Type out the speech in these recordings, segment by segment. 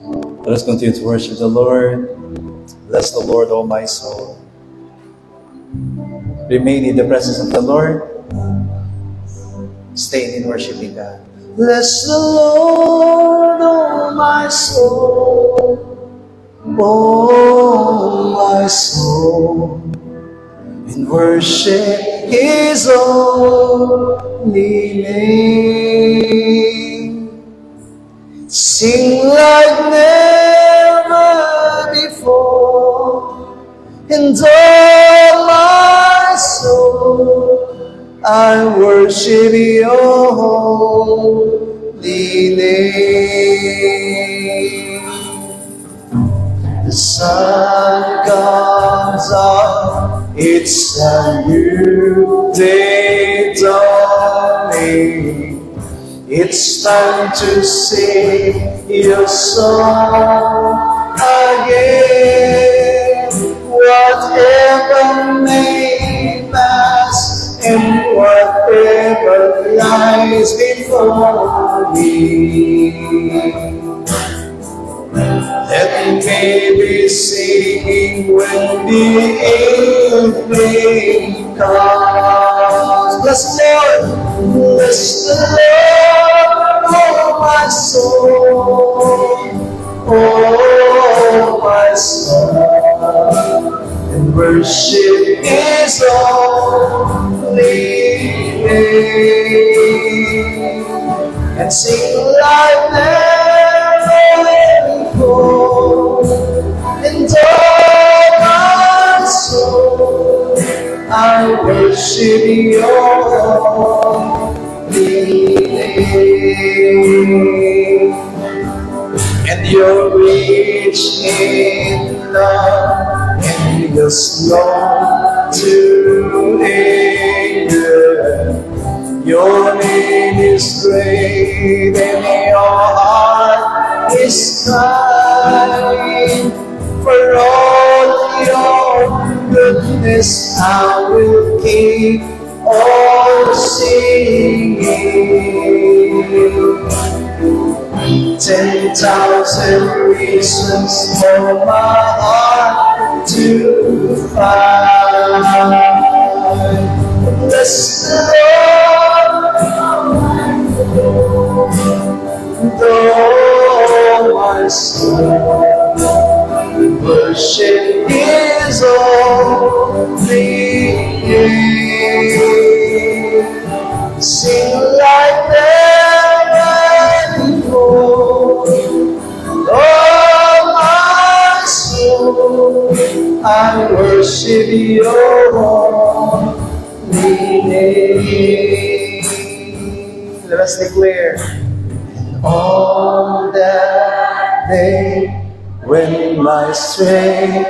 Let us continue to worship the Lord. Bless the Lord, O my soul. Remain in the presence of the Lord. Stay in worshiping God. Bless the Lord, O my soul. O my soul. And worship His holy name. Sing like never before, and all my soul I worship Your holy name. The sun comes up, it's a new day dawning. It's time to sing Your song again. Whatever may pass and whatever lies before me, let me be singing when the evening comes. Bless the Lord, bless the Lord, oh my soul, oh my soul, and worship His holy name, and sing like never before, and all my soul I worship Your holy name. And You're rich in love, and You're slow to anger. Your name is great, and Your heart is kind. For all Your goodness I will keep on singing. 10,000 reasons for my heart to find. Bless the Lord, oh my soul, worship His holy name. Sing like never before, oh my soul, I worship Your holy name. Let us declare, on that day when my strength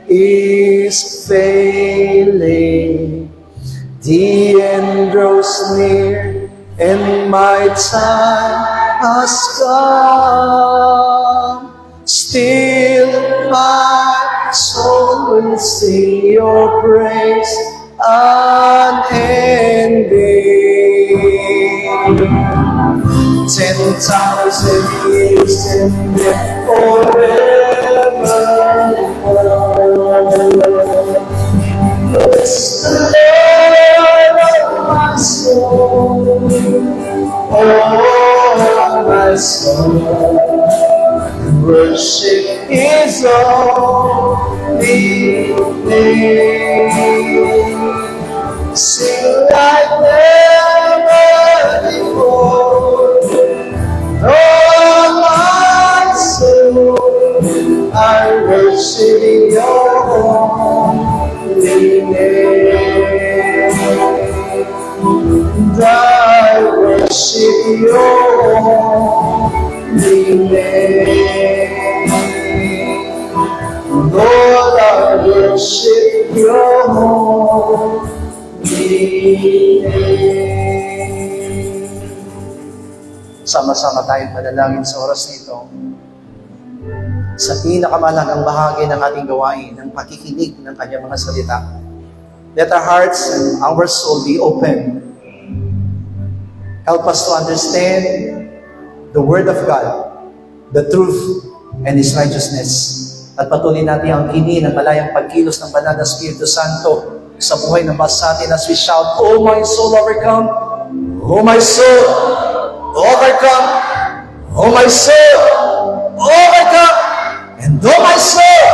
is failing, the end draws near and my time has come. Still my soul will sing Your praise unending. 10,000 years and then forever. Bless the Lord, oh my soul, oh my soul, worship His holy name. Sing like never before, oh my soul, I worship Your holy name. And I worship Your holy name. Lord, I worship Your holy name. Sama-sama tayong manalangin sa oras nito sa pinakamahalagang bahagi ng ating gawain, ng pakikinig ng Kanyang mga salita. Let our hearts and our soul be open. Help us to understand the Word of God, the truth and His righteousness. At patuloy natin ang kini ng malayang pagkilos ng Banal na Espiritu Santo sa buhay ng bawat sa atin as we shout, "Oh my soul, overcome! Oh my soul, overcome! Oh my soul, overcome! And oh my soul,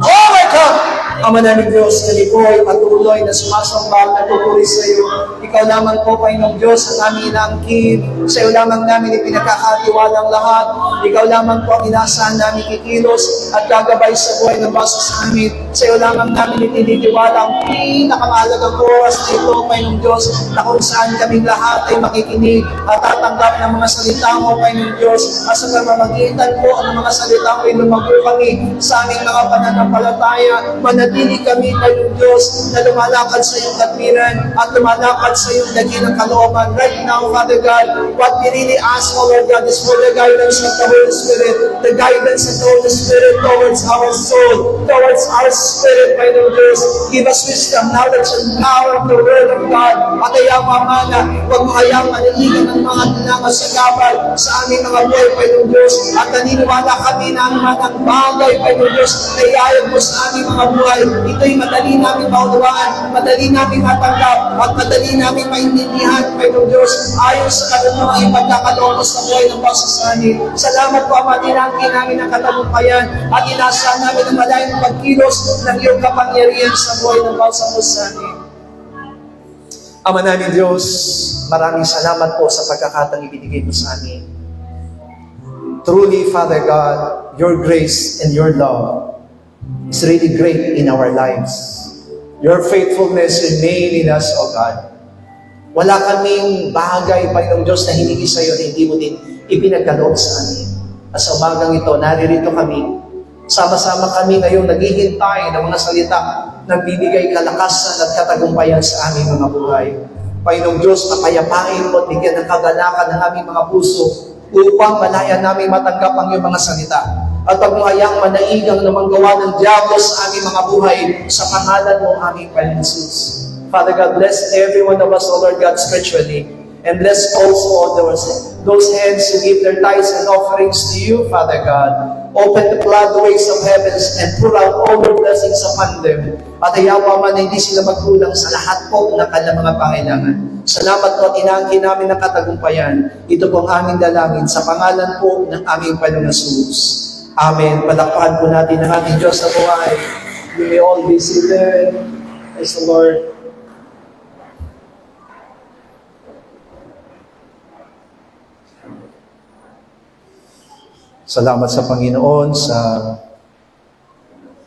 overcome!" Ama namin Diyos, kami po ay patuloy na sumasamba at nagpupuri sa iyo. Ikaw lamang po, Panginoong Diyos, ang aming inaangkin. Sa iyo lamang namin ipinagkakatiwalang lahat. Ikaw lamang po ang inaasahan namin kikilos at gagabay sa buhay ng basa sa amin. Sa iyo lamang namin itinitiwala ang pinakamahalagang oras na ito, Panginoong Diyos, na kung saan kaming lahat ay makikinig at tatanggap ng mga salita mo, Panginoong Diyos, at sa pamamagitan po ng mga salita mo, inumago kami sa aming mga pananampalataya. Manatili kami, Panginoong Diyos, na lumalakad sa iyong katwiran at lumalakad sa iyong dakilang kalooban. Right now, Father God, what we really ask, O Lord God, is for the guidance of the Holy Spirit, the guidance of the Holy Spirit towards our soul, towards our spirit, Panginoong Diyos. Give us wisdom, knowledge, and power of the Word of God. At ayaw mamana, huwag mo hayang maniligan ng mga tinangas sa gabal sa aming mga buhay, Panginoong Diyos. At naniniwala kami na ang mga bagay, Panginoong Diyos, na iayag mo sa aming mga buhay. Ito'y madali namin maunawaan, madali namin matanggap, at madali namin maintindihan, Panginoong Diyos, ayon sa kanunong ay pagkakaloob sa buhay ng pasasani. Salamat po, Ama, tinangkin namin ang katagumpayan at inasahan namin ang malayang pagkilos ng iyong kapangyarihan sa buhay ng pasasani. Ama namin Diyos, maraming salamat po sa pagkakataong ibinigay mo sa amin. Truly, Father God, your grace and your love is really great in our lives. Your faithfulness remain in us, O God. Wala kaming bagay, Panginoong Diyos, na hiningi sa iyo na hindi mo din ipinagkaloob sa amin. At sa umagang ito, naririto kami. Sama-sama kami ngayong naghihintay ng mga salita nagbibigay kalakasan at katagumpayan sa aming mga buhay. Panginoong Diyos, napayapain mo at bigyan ng kagalakan ng aming mga puso upang malaya namin matanggap ang iyong mga salita. At pag mo hayang manaigang na manggawa ng diablo sa aming mga buhay sa pangalan mo aming Panginoon Jesus. Father God, bless every one of us, O Lord God, spiritually. And bless also all those hands who give their tithes and offerings to you, Father God. Open the floodways of heavens and pour out all your blessings upon them. At hayawa man na hindi sila magkulang sa lahat po ng kanilang mga pangailangan. Salamat po at inaangkin namin ng katagumpayan. Ito po ang aming dalangin sa pangalan po ng aming Panginoon Jesus. Amen. Palakpakan po natin ang ating Diyos na buhay. You may all be seated. Praise the Lord. Salamat sa Panginoon sa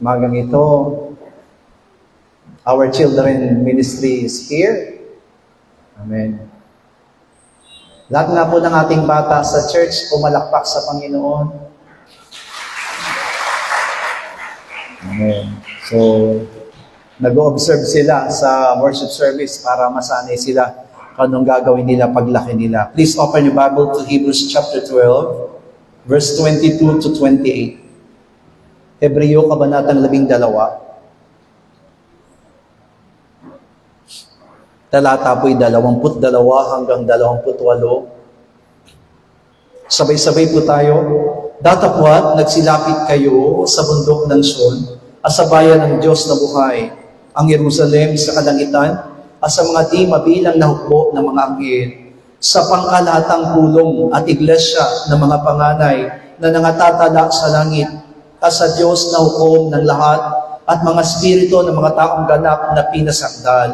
magang ito. Our children ministry is here. Amen. Lahat nga po ng ating bata sa church, pumalakpak sa Panginoon. Amen. So, nag-observe sila sa worship service para masanay sila kung anong gagawin nila paglaki nila. Please open your Bible to Hebrews chapter 12. Verse 22 to 28. Hebreo, kabanatang 12. Talata po'y 22 hanggang 28. Sabay-sabay po tayo. Datapwat, nagsilapit kayo sa bundok ng Sion at sa bayan ng Diyos na buhay, ang Jerusalem sa kalangitan at sa mga di mabilang na hukbo ng mga anghel, sa pangkalahatang pulong at iglesia ng mga panganay na nangatatala sa langit at sa Diyos na hukom ng lahat at mga spirito ng mga taong ganap na pinasakdal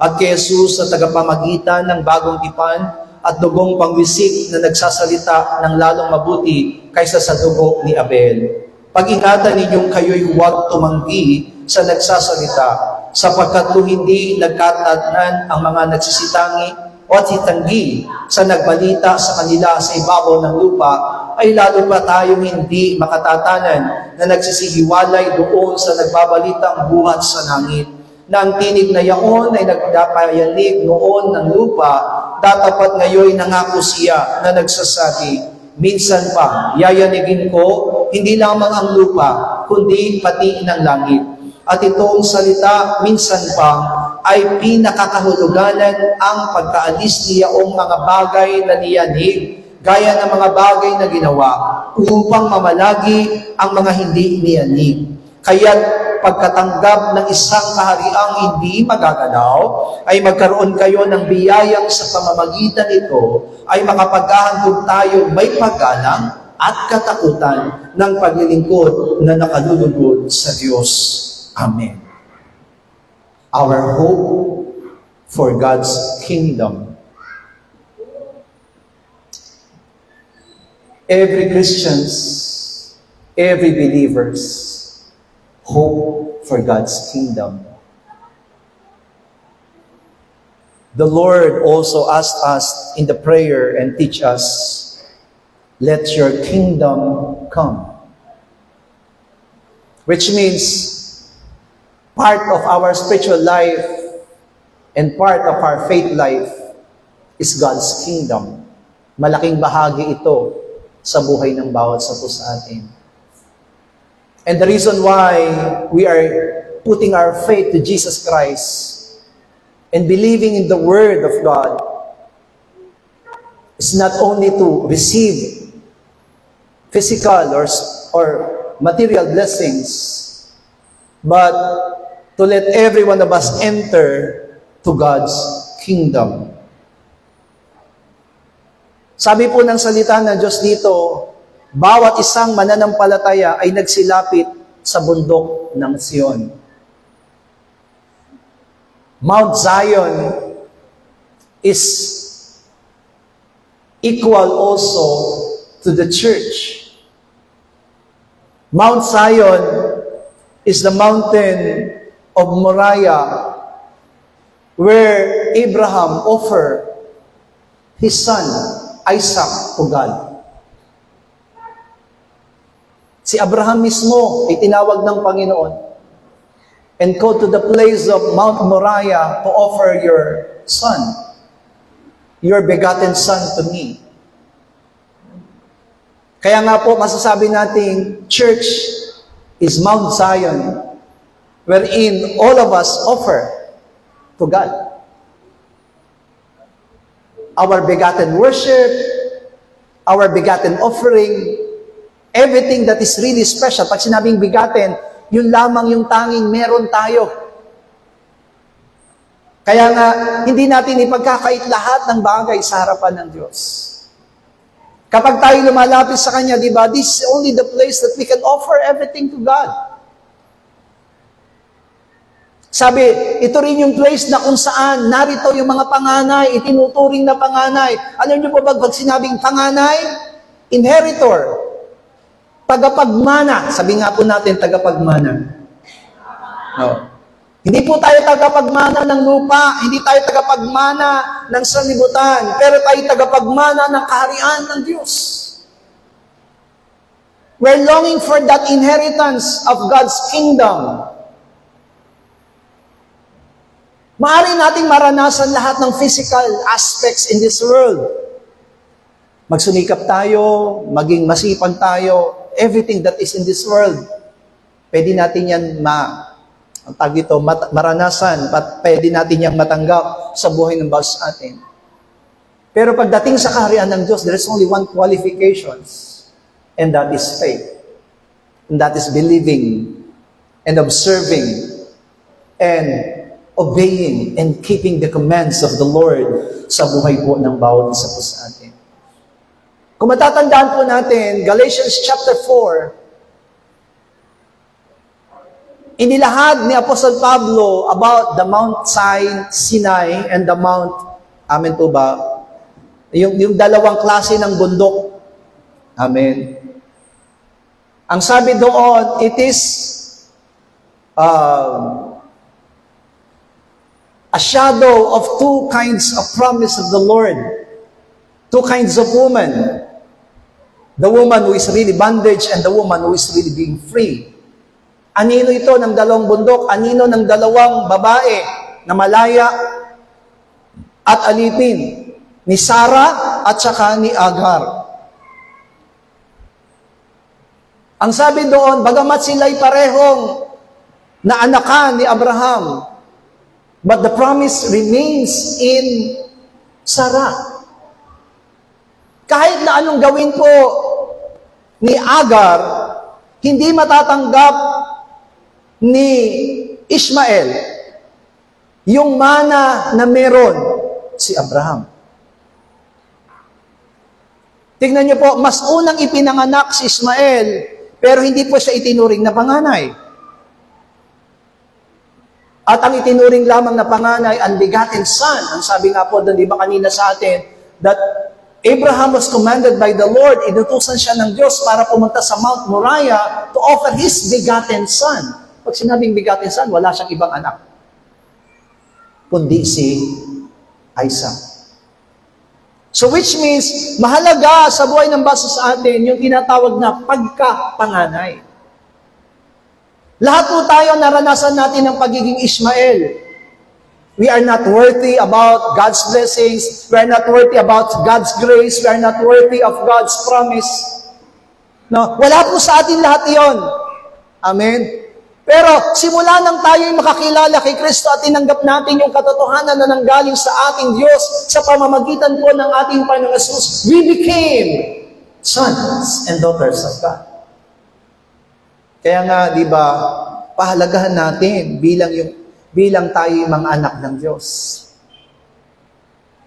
at kay Jesus sa tagapamagitan ng bagong tipan at dugong pangwisik na nagsasalita ng lalong mabuti kaysa sa dugo ni Abel. Pag-ingatan ninyong kayo'y huwag tumanggi sa nagsasalita sapagkat kung hindi nagkatadnan ang mga nagsisitangi o at itanggi sa nagbalita sa kanila sa ibabaw ng lupa, ay lalo pa tayong hindi makatatanan na nagsisihiwalay doon sa nagbabalitang buhat sa langit. Na ang tinig na yaon ay nagdapayanig noon ng lupa, datapat ngayon nangako siya na nagsasabi, minsan pa, yayanigin ko, hindi lamang ang lupa, kundi pati ng langit. At itong salita, minsan pa, ay pinakakahuluganan ang pagkaalis niyaong mga bagay na niyanig gaya ng mga bagay na ginawa upang mamalagi ang mga hindi inianib. Kaya't pagkatanggap ng isang kahariang hindi magagalaw, ay magkaroon kayo ng biyayang sa pamamagitan ito ay makapaghahandog tayo may paggalang at katakutan ng paglilingkod na nakalulugod sa Diyos. Amen. Our hope for God's kingdom. Every Christians, every believers, hope for God's kingdom. The Lord also asked us in the prayer and teach us, let your kingdom come. Which means, part of our spiritual life and part of our faith life is God's kingdom. Malaking bahagi ito sa buhay ng bawat isa sa atin. And the reason why we are putting our faith to Jesus Christ and believing in the Word of God is not only to receive physical or material blessings, but to let every one of us enter to God's kingdom. Sabi po ng salita ng Diyos dito, bawat isang mananampalataya ay nagsilapit sa bundok ng Sion. Mount Zion is equal also to the church. Mount Zion is the mountain of Moriah where Abraham offered his son Isaac to God. Si Abraham mismo ay tinawag ng Panginoon and go to the place of Mount Moriah to offer your son, your begotten son to me. Kaya nga po masasabi nating church is Mount Zion wherein all of us offer to God. Our begotten worship, our begotten offering, everything that is really special. Pag sinabing begotten, yun lamang yung tanging meron tayo. Kaya nga, hindi natin ipagkakait lahat ng bagay sa harapan ng Diyos. Kapag tayo lumalapit sa Kanya, di ba, this is only the place that we can offer everything to God. Sabi, ito rin yung place na kung saan narito yung mga panganay, itinuturing na panganay. Alam niyo ba pag sinabing panganay? Inheritor. Tagapagmana. Sabi nga po natin, tagapagmana. No. Hindi po tayo tagapagmana ng lupa, hindi tayo tagapagmana ng sanlibutan, pero tayo tagapagmana ng kaharian ng Diyos. We're longing for that inheritance of God's kingdom. Maaari nating maranasan lahat ng physical aspects in this world. Magsunikap tayo, maging masipag tayo, everything that is in this world. Pwede natin yan maranasan, at pwede natin yan matanggap sa buhay ng bawat sa atin. Pero pagdating sa kaharian ng Diyos, there is only one qualifications, and that is faith. And that is believing, and observing, and obeying and keeping the commands of the Lord sa buhay po ng bawat isa po sa atin. Kung matatandaan po natin, Galatians chapter 4, inilahad ni Apostle Pablo about the Mount Sinai and the Mount, amen po ba? Yung dalawang klase ng bundok. Amen. Ang sabi doon, it is a shadow of two kinds of promise of the Lord. Two kinds of woman. The woman who is really bondage and the woman who is really being free. Anino ito ng dalawang bundok? Anino ng dalawang babae na malaya at alipin? Ni Sarah at saka ni Agar. Ang sabi doon, bagamat sila'y parehong naanakan ni Abraham, but the promise remains in Sarah. Kahit na anong gawin po ni Agar, hindi matatanggap ni Ishmael yung mana na meron si Abraham. Tingnan niyo po, mas unang ipinanganak si Ishmael, pero hindi po siya itinuring na panganay. At ang itinuring lamang na panganay, ang begotten son. Ang sabi nga po doon, di ba kanina sa atin, that Abraham was commanded by the Lord, inutusan siya ng Diyos para pumunta sa Mount Moriah to offer his begotten son. Pag sinabing begotten son, wala siyang ibang anak, kundi si Isaac. So which means, mahalaga sa buhay ng basa sa atin, yung tinatawag na pagkapanganay. Lahat po tayo naranasan natin ng pagiging Ishmael. We are not worthy about God's blessings. We are not worthy about God's grace. We are not worthy of God's promise. No, wala po sa atin lahat iyon. Amen? Pero simula nang tayo'y makakilala kay Kristo at tinanggap natin yung katotohanan na nanggaling sa ating Diyos sa pamamagitan po ng ating Panginoong Jesus, we became sons and daughters of God. Kaya nga, di ba, pahalagahan natin bilang tayo'y mga anak ng Diyos.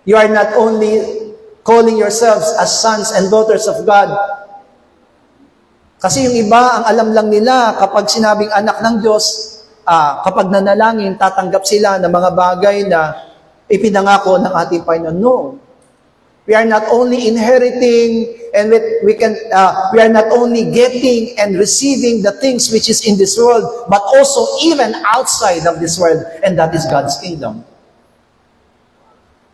You are not only calling yourselves as sons and daughters of God. Kasi yung iba, ang alam lang nila, kapag sinabing anak ng Diyos, kapag nanalangin, tatanggap sila ng mga bagay na ipinangako ng ating Panginoon. No. We are not only inheriting and we are not only getting and receiving the things which is in this world, but also even outside of this world, and that is God's kingdom.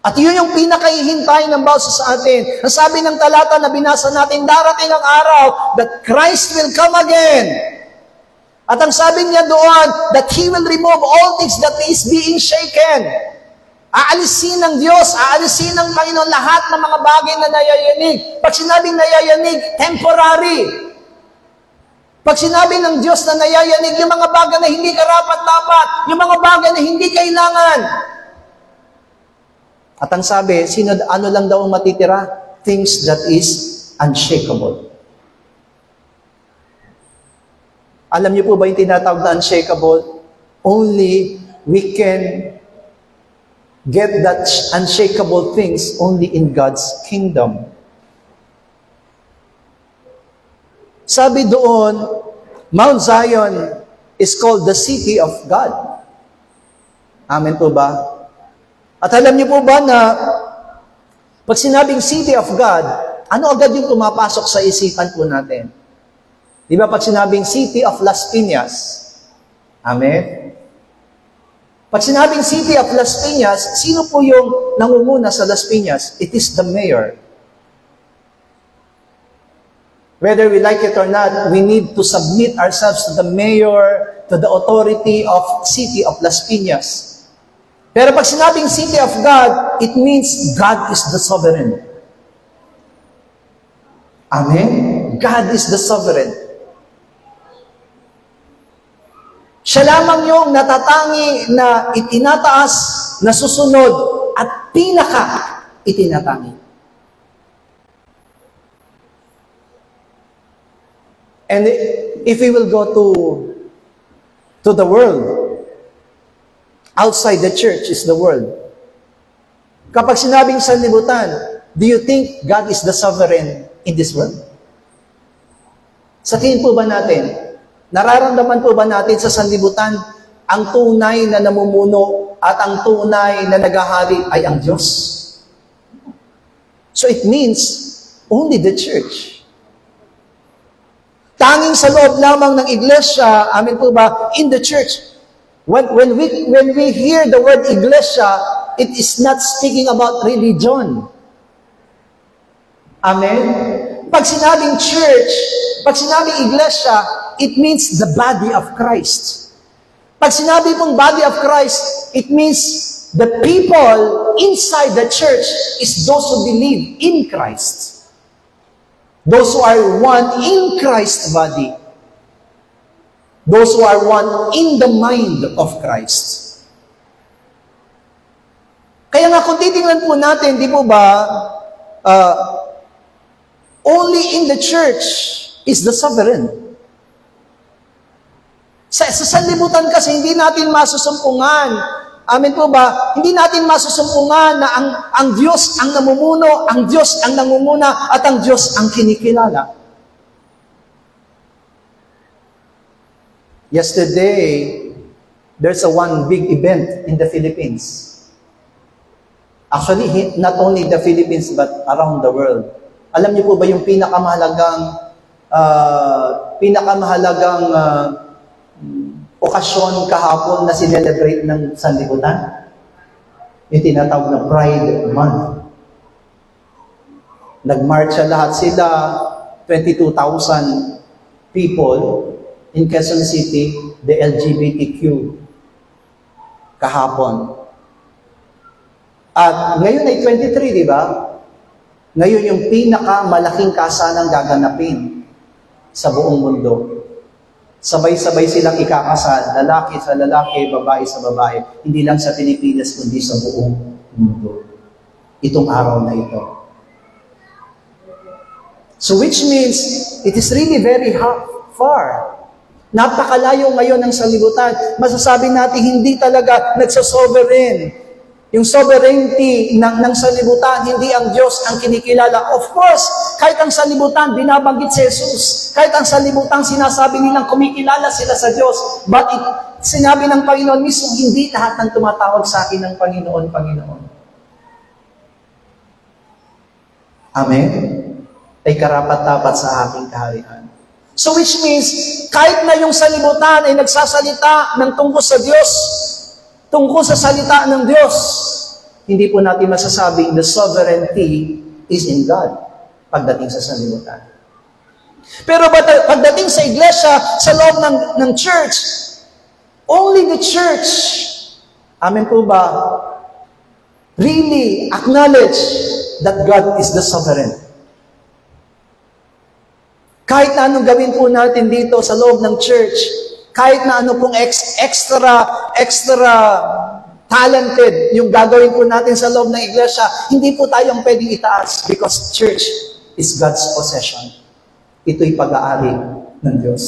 At yun yung pinakahihintay ng bawat sa atin. Ang sabi ng talata na binasa natin, darating ang araw that Christ will come again. At ang sabi niya doon, that He will remove all things that is being shaken. Aalisin ng Diyos, aalisin ng Panginoon lahat ng mga bagay na nayayanig. Pag sinabing nayayanig, temporary. Pag sinabi ng Diyos na nayayanig, yung mga bagay na hindi karapat-dapat, yung mga bagay na hindi kailangan. At ang sabi, ano lang daw ang matitira? Things that is unshakable. Alam niyo po ba yung tinatawag na unshakable? Only we can get that unshakable things only in God's kingdom. Sabi doon, Mount Zion is called the city of God. Amen po ba? At alam niyo po ba na pag sinabing city of God, ano agad yung pumapasok sa isipan po natin? Di ba pag sinabing city of Las Piñas? Amen? Pag sinabing city of Las Piñas, sino po yung nangunguna sa Las Piñas? It is the mayor. Whether we like it or not, we need to submit ourselves to the mayor, to the authority of city of Las Piñas. Pero pag sinabing city of God, it means God is the sovereign. Amen? God is the sovereign. Siya lamang yung natatangi na itinataas, na susunod, at pinaka itinatangi. And if we will go to the world, outside the church is the world. Kapag sinabing sanlibutan, do you think God is the sovereign in this world? Sa tingin po ba natin, nararamdaman po ba natin sa sanlibutan, ang tunay na namumuno at ang tunay na naghahari ay ang Diyos? So it means, only the church. Tanging sa loob lamang ng iglesia, amin po ba, in the church. When we hear the word iglesia, it is not speaking about religion. Amen? Pag sinabing church, pag sinabing iglesia, it means the body of Christ. Pag sinabi pong body of Christ, it means the people inside the church is those who believe in Christ. Those who are one in Christ's body. Those who are one in the mind of Christ. Kaya nga kung titingnan po natin, di po ba, Only in the church is the sovereign. Sa sanlibutan kasi, hindi natin masusumpungan. Amen po ba? Hindi natin masusumpungan na ang Diyos ang namumuno, ang Diyos ang nangunguna, at ang Diyos ang kinikilala. Yesterday, there's one big event in the Philippines. Actually, not only the Philippines, but around the world. Alam niyo po ba yung pinakamahalagang okasyon kahapon na sinelebrate ng sanlibutan? Yung tinatawag na Pride Month. Nagmarcha lahat sila, 22,000 people in Quezon City, the LGBTQ, kahapon. At ngayon ay 23, di ba? Ngayon yung pinakamalaking kasanang gaganapin sa buong mundo. Sabay-sabay silang ikakasal, lalaki sa lalaki, babae sa babae. Hindi lang sa Pilipinas, kundi sa buong mundo. Itong araw na ito. So which means, it is really very far. Napakalayo ngayon ng sanlibutan. Masasabi natin, hindi talaga nagsasovereign. Yung sovereignty ng sanlibutan, hindi ang Diyos ang kinikilala. Of course, kahit ang sanlibutan, binabanggit si Jesus. Kahit ang sanlibutan, sinasabi nilang kumikilala sila sa Diyos. But sinabi ng Panginoon mismo, hindi lahat ng tumatawag sa akin ng Panginoon, Panginoon. Amen? Ay karapat-dapat sa aking kaharian. So which means, kahit na yung sanlibutan ay nagsasalita ng tungkol sa Diyos, tungkol sa salita ng Diyos, hindi po natin masasabing the sovereignty is in God pagdating sa sanlibutan. Pero pagdating sa iglesia, sa loob ng church, only the church, amen po ba, really acknowledge that God is the sovereign. Kahit na anong gawin po natin dito sa loob ng church, kahit na ano pong extra talented yung gagawin po natin sa loob ng iglesia, hindi po tayong pwedeng itaas because church is God's possession. Ito'y pag-aari ng Diyos.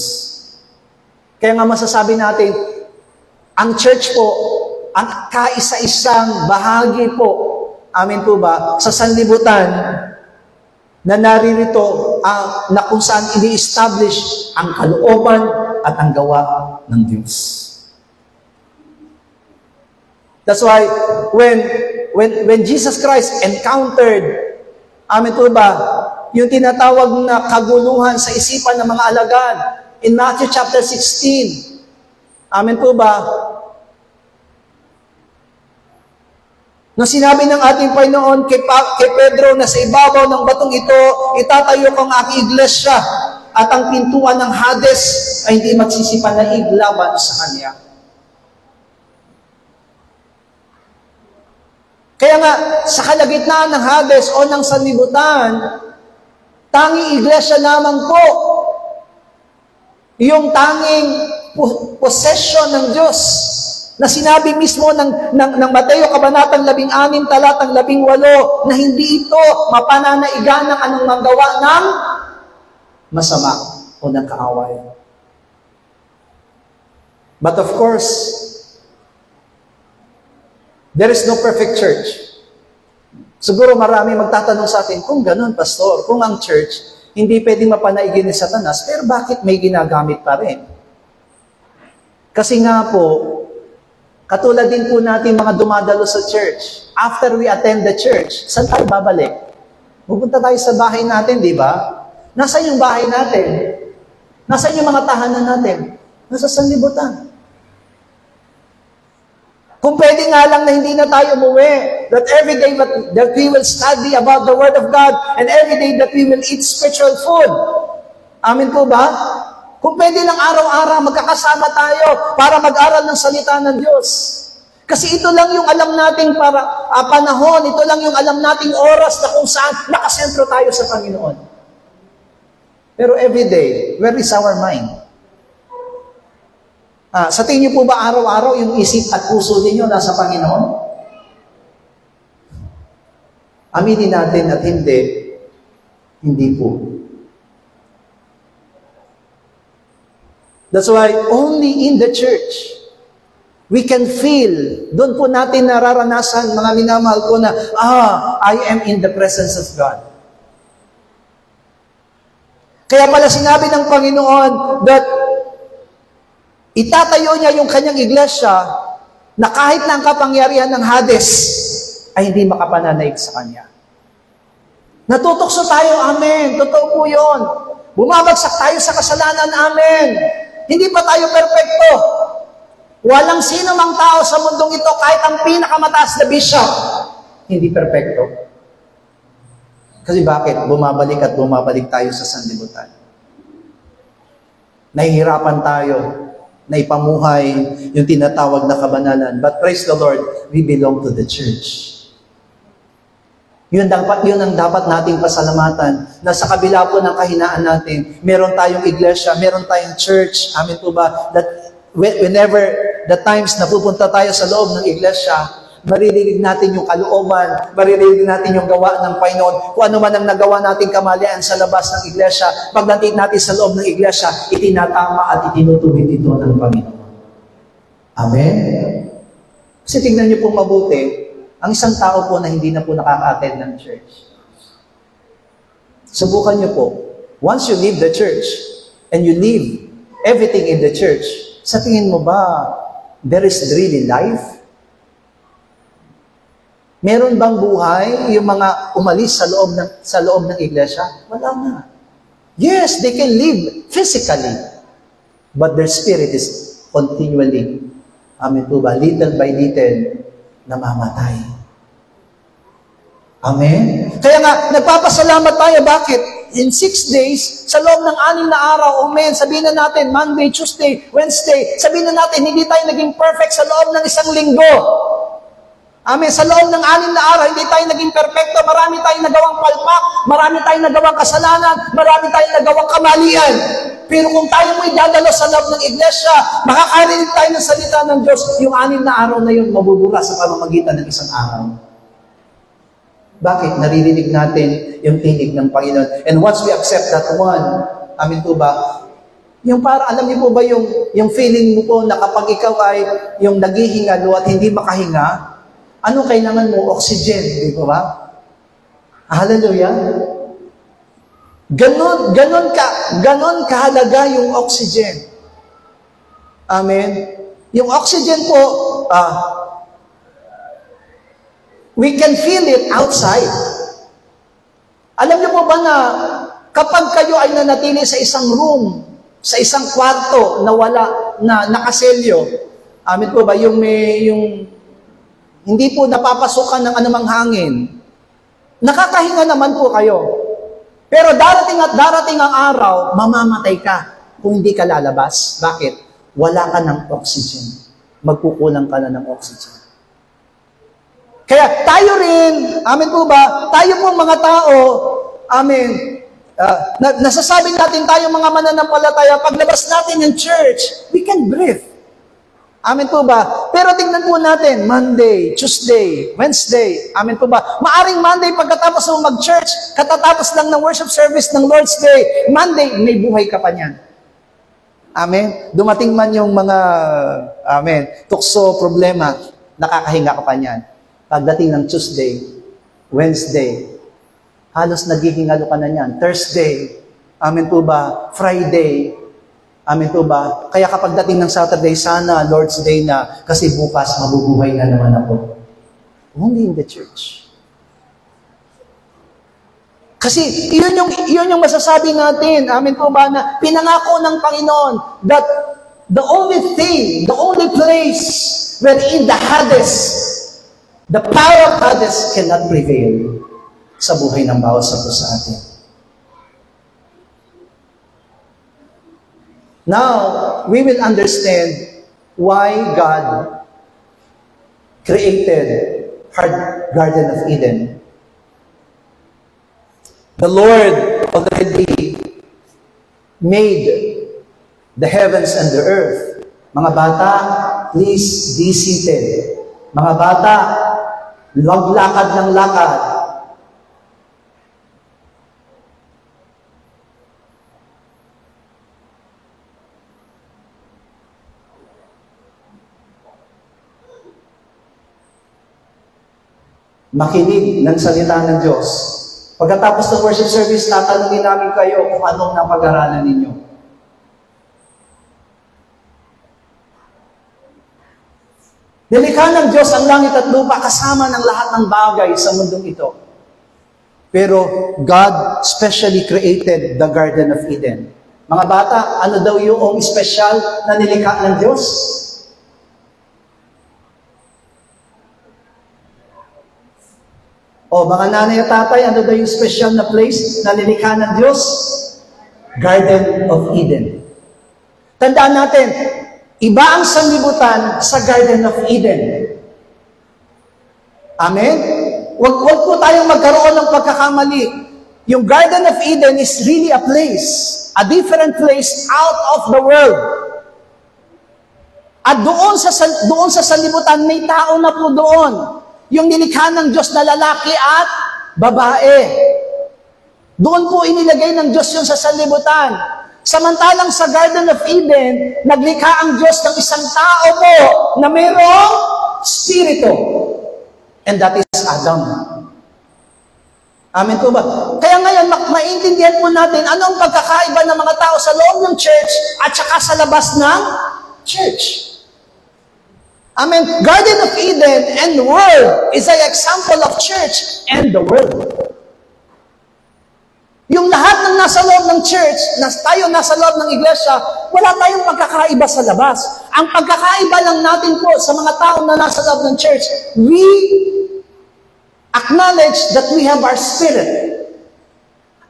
Kaya nga masasabi natin, ang church po, ang kaisa-isang bahagi po, amin po ba, sa sanlibutan, na naririto na kung saan ini-establish ang kalooban at ang gawa ng Diyos. That's why when Jesus Christ encountered, amen po ba, yung tinatawag na kaguluhan sa isipan ng mga alagad in Matthew chapter 16, amen po ba, nung sinabi ng ating Panginoon kay Pedro na sa ibabaw ng batong ito, itatayo ko ang aking iglesia at ang pintuan ng Hades ay hindi magsisipanaig laban sa kanya. Kaya nga, sa kalagitnaan ng Hades o ng sanlibutan, tanging iglesia lamang po yung tanging possession ng Diyos na sinabi mismo ng Mateo Kabanatang 16, talatang 18, na hindi ito mapananaigan ng anong magawa ng masama o ng kaaway. But of course, there is no perfect church. Siguro marami magtatanong sa atin, kung ganun, Pastor, kung ang church hindi pwedeng mapanaigin ni Satanas, pero bakit may ginagamit pa rin? Kasi nga po, katulad din po natin mga dumadalo sa church. After we attend the church, saan tayo babalik? Pupunta tayo sa bahay natin, di ba? Nasaan yung bahay natin? Nasaan yung mga tahanan natin? Nasa sanlibutan. Kung pwede nga lang na hindi na tayo umuwi, that every day that we will study about the Word of God, and every day that we will eat spiritual food. Amin po ba? Kung pwede lang araw-araw, magkakasama tayo para mag-aral ng salita ng Diyos. Kasi ito lang yung alam nating panahon, ito lang yung alam nating oras na kung saan nakasentro tayo sa Panginoon. Pero everyday, where is our mind? Sa tingin niyo po ba araw-araw yung isip at puso ninyo nasa Panginoon? Aminin natin at hindi. Hindi po. That's why only in the church, we can feel, doon po natin nararanasan, mga minamahal ko na, I am in the presence of God. Kaya pala sinabi ng Panginoon that itatayo niya yung kanyang iglesia na kahit na ang kapangyarihan ng Hades ay hindi makapananaig sa kanya. Natutokso tayo, amen. Totoo po yun. Bumabagsak tayo sa kasalanan, amen. Hindi pa tayo perpekto. Walang sino mang tao sa mundong ito, kahit ang pinakamataas na bishop, hindi perpekto. Kasi bakit? Bumabalik at bumabalik tayo sa sanlibutan. Nahihirapan tayo na ipamuhay yung tinatawag na kabanalan. But praise the Lord, we belong to the church. Yun ang dapat nating pasalamatan, na sa kabila po ng kahinaan natin, meron tayong iglesia, meron tayong church. Amen po ba? That whenever the times na pupunta tayo sa loob ng iglesia, maririnig natin yung kalooban, maririnig natin yung gawa ng Panginoon. Kung ano man ang nagawa nating kamalian sa labas ng iglesia, pagdating natin sa loob ng iglesia, itinatama at itinutuwid ito ng Panginoon. Amen? Kasi tingnan niyo po mabuti, ang isang tao po na hindi na po nakaka-attend ng church. Subukan niyo po, once you leave the church, and you leave everything in the church, sa tingin mo ba, there is really life? Meron bang buhay yung mga umalis sa loob ng iglesia? Wala na. Yes, they can live physically, but their spirit is continually, amen po ba, little by little, namamatay. Amen? Kaya nga, nagpapasalamat tayo. Bakit? In 6 days, sa loob ng 6 na araw, amen, sabihin na natin, Monday, Tuesday, Wednesday, sabihin na natin, hindi tayo naging perfect sa loob ng 1 linggo. Amen, sa loob ng 6 na araw, hindi tayo naging perfecto. Marami tayong nagawang palpak, marami tayong nagawang kasalanan, marami tayong nagawang kamalian. Pero kung tayo mo'y dadalo sa loob ng iglesia, makakarinig tayo ng salita ng Diyos, yung 6 na araw na yun, mabubura sa pamamagitan ng 1 araw. Bakit? Naririnig natin yung tinig ng Panginoon. And once we accept that one, amin po ba, yung para, alam niyo po ba yung feeling mo po na kapag ikaw ay yung naghihingalo at hindi makahinga, ano kailangan mo? Oxygen, di ba? Hallelujah. Ganon kahalaga yung oxygen. Amen. Yung oxygen po, we can feel it outside. Alam niyo po ba na kapag kayo ay nanatili sa isang room, sa isang kwarto na nakaselyo, amen po ba, yung hindi po napapasukan ng anumang hangin, nakakahinga naman po kayo. Pero darating ang araw, mamamatay ka kung hindi ka lalabas. Bakit? Wala ka ng oxygen. Magkukulang ka na ng oxygen. Kaya tayo rin, amen po ba, tayo po mga tao, amen, nasasabi natin tayo mga mananampalataya, paglabas natin ng church, we can breathe. Amen po ba? Pero tingnan po natin, Monday, Tuesday, Wednesday, amen po ba? Maaring Monday, pagkatapos mo mag-church, katatapos lang ng worship service ng Lord's Day, Monday, may buhay ka pa niyan. Amen? Dumating man yung mga, amen, tukso, problema, nakakahinga ka pa niyan. Pagdating ng Tuesday, Wednesday, halos naghihingalo ka na niyan. Thursday, amen po ba? Friday, amen po ba? Kaya kapag dating ng Saturday, sana Lord's Day na, kasi bukas mabubuhay na naman ako. Only in the church. Kasi yun yung masasabi natin, amen po ba, na pinangako ng Panginoon that the only thing, the only place wherein the Hades, the power of Hades cannot prevail sa buhay ng bawat isa sa atin. Now, we will understand why God created Garden of Eden. The Lord already made the heavens and the earth. Mga bata, please be seated. Mga bata, lakad ng lakad. makinig ng salita ng Diyos. Pagkatapos ng worship service, tatanungin namin kayo kung anong napag-aralan ninyo. Nilikha ng Diyos ang langit at lupa kasama ng lahat ng bagay sa mundong ito. Pero God specially created the Garden of Eden. Mga bata, ano daw yung special na nilikha ng Diyos? O mga nanay at tatay, ano daw yung special na place na nilikha ng Diyos? Garden of Eden. Tandaan natin, iba ang sanlibutan sa Garden of Eden. Amen? Huwag po tayong magkaroon ng pagkakamali. Yung Garden of Eden is really a place, a different place out of the world. At doon sa sanlibutan, may tao na po doon. Yung nilikha ng Diyos na lalaki at babae. Doon po inilagay ng Diyos yun sa sanlibutan. Samantalang sa Garden of Eden, naglikha ang Diyos ng isang tao po na mayroong spirito. And that is Adam. Amen po ba? Kaya ngayon, maintindihan po natin ano ang pagkakaiba ng mga tao sa loob ng church at saka sa labas ng church. Amen. Garden of Eden and the world is an example of church and the world. Yung lahat ng nasa loob ng church, tayo nasa loob ng iglesia, wala tayong pagkakaiba sa labas. Ang pagkakaiba lang natin po sa mga tao na nasa loob ng church, we acknowledge that we have our spirit.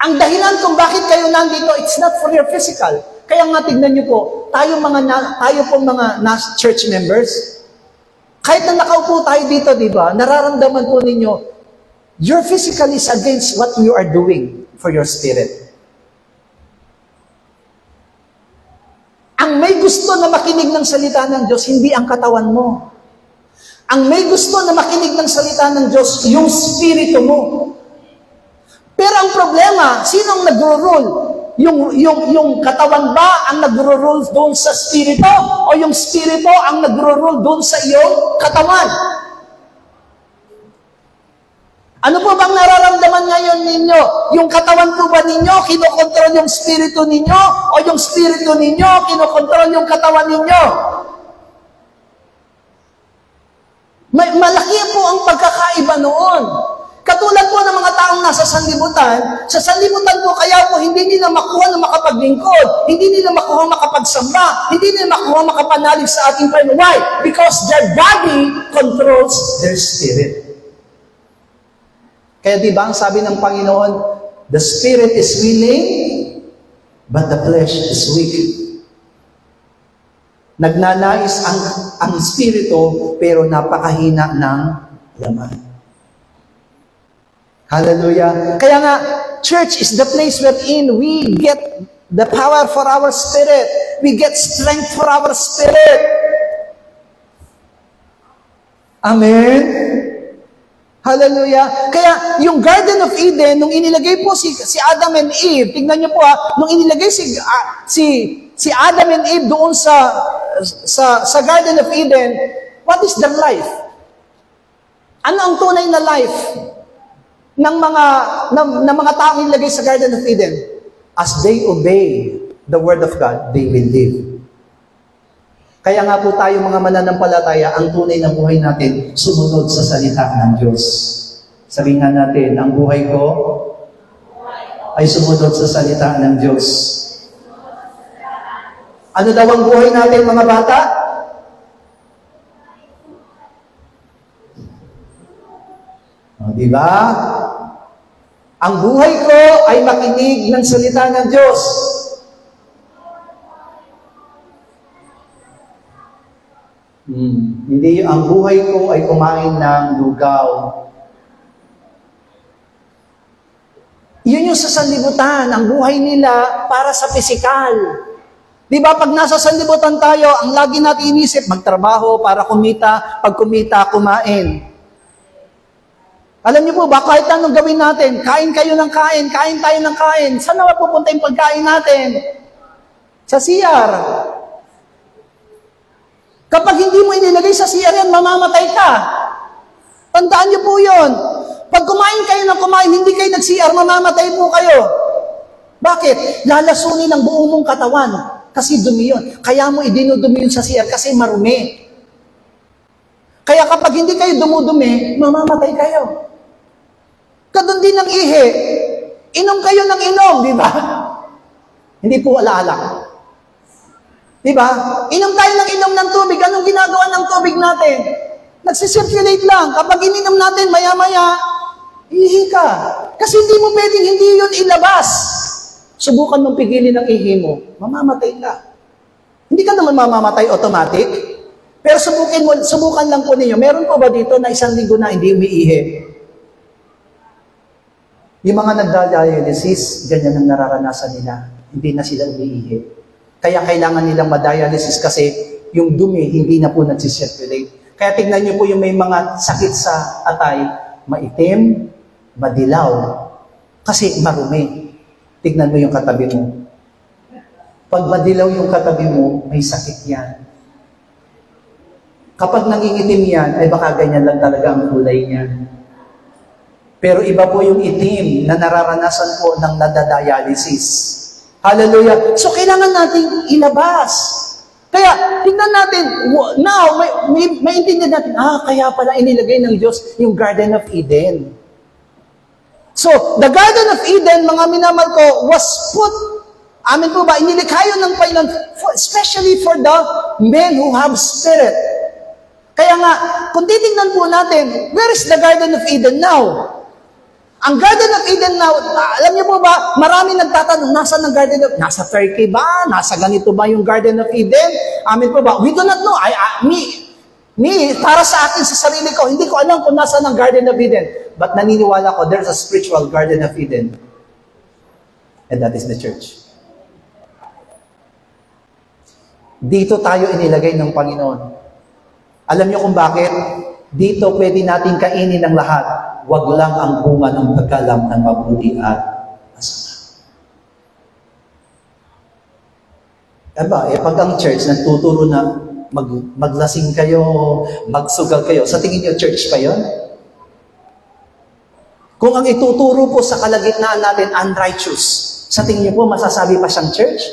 Ang dahilan kung bakit kayo nandito, it's not for your physical. Kaya nga tignan niyo po, tayo pong mga church members, kahit na nakaupo tayo dito, di ba, nararamdaman po ninyo, your physical is against what you are doing for your spirit. Ang may gusto na makinig ng salita ng Diyos, hindi ang katawan mo. Ang may gusto na makinig ng salita ng Diyos, yung spirito mo. Pero ang problema, sinong nagro-rule? Yung katawan ba ang nagro-rule doon sa spirito? O yung spirito ang nagro-rule doon sa iyong katawan? Ano po bang nararamdaman ngayon ninyo? Yung katawan po ba ninyo, kinokontrol yung spirito ninyo? O yung spirito ninyo, kinokontrol yung katawan ninyo? Malaki po ang pagkakaiba noon. Katulad po ng mga taong nasa sanlibutan, sa sanlibutan po kaya po hindi nila makuha na makapaglingkod, hindi nila makuha makapagsamba, hindi nila makuha makapanalig sa ating Panginoon. Why? Because their body controls their spirit. Kaya diba ang sabi ng Panginoon, the spirit is willing, but the flesh is weak. Nagnanais ang spirito, pero napakahina ng laman. Hallelujah. Kaya nga, church is the place wherein we get the power for our spirit. We get strength for our spirit. Amen? Hallelujah. Kaya, yung Garden of Eden, nung inilagay po si Adam and Eve, tignan niyo po nung inilagay si Adam and Eve doon sa Garden of Eden, what is their life? Ano ang tunay na life ng mga taong ilagay sa Garden of Eden? As they obey the Word of God, they will live. Kaya nga po tayo mga mananampalataya, ang tunay na buhay natin, sumunod sa salita ng Diyos. Sabihin nga natin, ang buhay ko ay sumunod sa salita ng Diyos. Ano daw ang buhay natin, mga bata? Diba? Ang buhay ko ay makinig ng salita ng Diyos. Hindi, ang buhay ko ay kumain ng lugaw. Yun yung sa sanlibutan, ang buhay nila para sa pisikal. Di ba, pag nasa sanlibutan tayo, ang lagi natin inisip, magtrabaho para kumita, pag kumita, kumain. Alam niyo po ba, kahit anong gawin natin, kain kayo ng kain, kain tayo ng kain, saan naman pupunta yung pagkain natin? Sa CR. Kapag hindi mo inilagay sa CR yan, mamamatay ka. Tandaan niyo po yun. Pag kumain kayo ng kumain, hindi kayo nag-CR, mamamatay po kayo. Bakit? Lalasunin ang buong mong katawan. Kasi dumi yun. Kaya mo idinudumi yun sa CR kasi marumi. Kaya kapag hindi kayo dumudumi, mamamatay kayo. Kadun din ng ihi. Inom kayo ng inom, di ba? Hindi po ala-ala. Di ba? Inom tayo ng inom ng tubig. Anong ginagawa ng tubig natin? Nagsisirculate lang. Kapag ininom natin, maya-maya, ihi ka. Kasi hindi mo pwedeng hindi yun ilabas. Subukan mong pigilin ang ihi mo. Mamamatay ka. Hindi ka naman mamamatay automatic. Pero subukan lang po ninyo. Meron po ba dito na 1 linggo na hindi umiihi? Yung mga nagda-dialysis, ganyan ang nararanasan nila. Hindi na sila umiihi. Kaya kailangan nilang ma-dialysis kasi yung dumi hindi na po nagsisirculate. Kaya tignan niyo po yung may mga sakit sa atay, maitim, madilaw, kasi marumi. Tignan mo yung katabi mo. Pag madilaw yung katabi mo, may sakit yan. Kapag nangingitim yan, ay baka ganyan lang talaga ang kulay niyan. Pero iba po yung itim na nararanasan po ng nadadialysis. Hallelujah. So, kailangan natin ilabas. Kaya, tingnan natin, now, maintindihan natin, kaya pala inilagay ng Diyos yung Garden of Eden. So, the Garden of Eden, mga minamahal ko, was put, amin po ba, inilikha yun ng Panginoon, especially for the men who have spirit. Kaya nga, kung titingnan po natin, where is the Garden of Eden now? Ang Garden of Eden now, alam niyo po ba, marami nagtatanong, nasa ng Garden of Eden? Nasa Turkey ba? Nasa ganito ba yung Garden of Eden? Amin po ba? We do not know. Para sa akin, sa sarili ko, hindi ko alam kung nasa ng Garden of Eden. But naniniwala ko, there's a spiritual Garden of Eden. And that is the church. Dito tayo inilagay ng Panginoon. Alam niyo kung bakit? Dito pwede natin kainin ang lahat. Wag lang ang bunga ng pagkalam ng mabuti at masama. Aba, pag ang church nagtuturo na maglasing kayo, magsugal kayo, sa tingin niyo church pa yun? Kung ang ituturo po sa kalagitnaan natin unrighteous, sa tingin niyo po masasabi pa siyang church?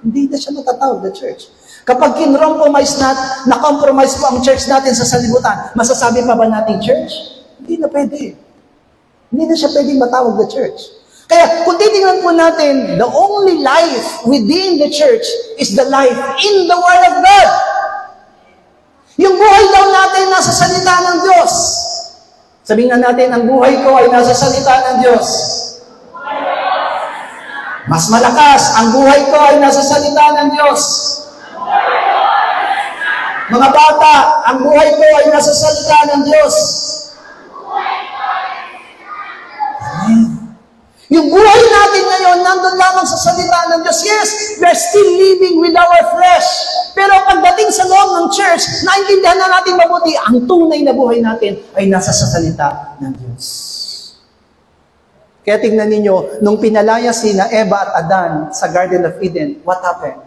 Hindi na siya matatawag na church. Kapag kinrompromise na-compromise po ang church natin sa salibutan, masasabi pa ba natin church? Hindi na pwede. Hindi na siya pwedeng matawag na church. Kaya kung titingnan po natin, the only life within the church is the life in the Word of God. Yung buhay daw natin nasa salita ng Diyos. Sabihin nga natin, ang buhay ko ay nasa salita ng Diyos. Mas malakas, ang buhay ko ay nasa salita ng Diyos. Mga bata, ang buhay ko ay nasa salita ng Diyos. Yung buhay natin ngayon, nandun lamang sa salita ng Diyos. Yes, we're still living with our flesh. Pero pagdating sa loob ng church, naintindihan na natin mabuti, ang tunay na buhay natin ay nasa sa salita ng Diyos. Kaya tingnan ninyo, nung pinalaya sina Eva at Adan sa Garden of Eden, what happened?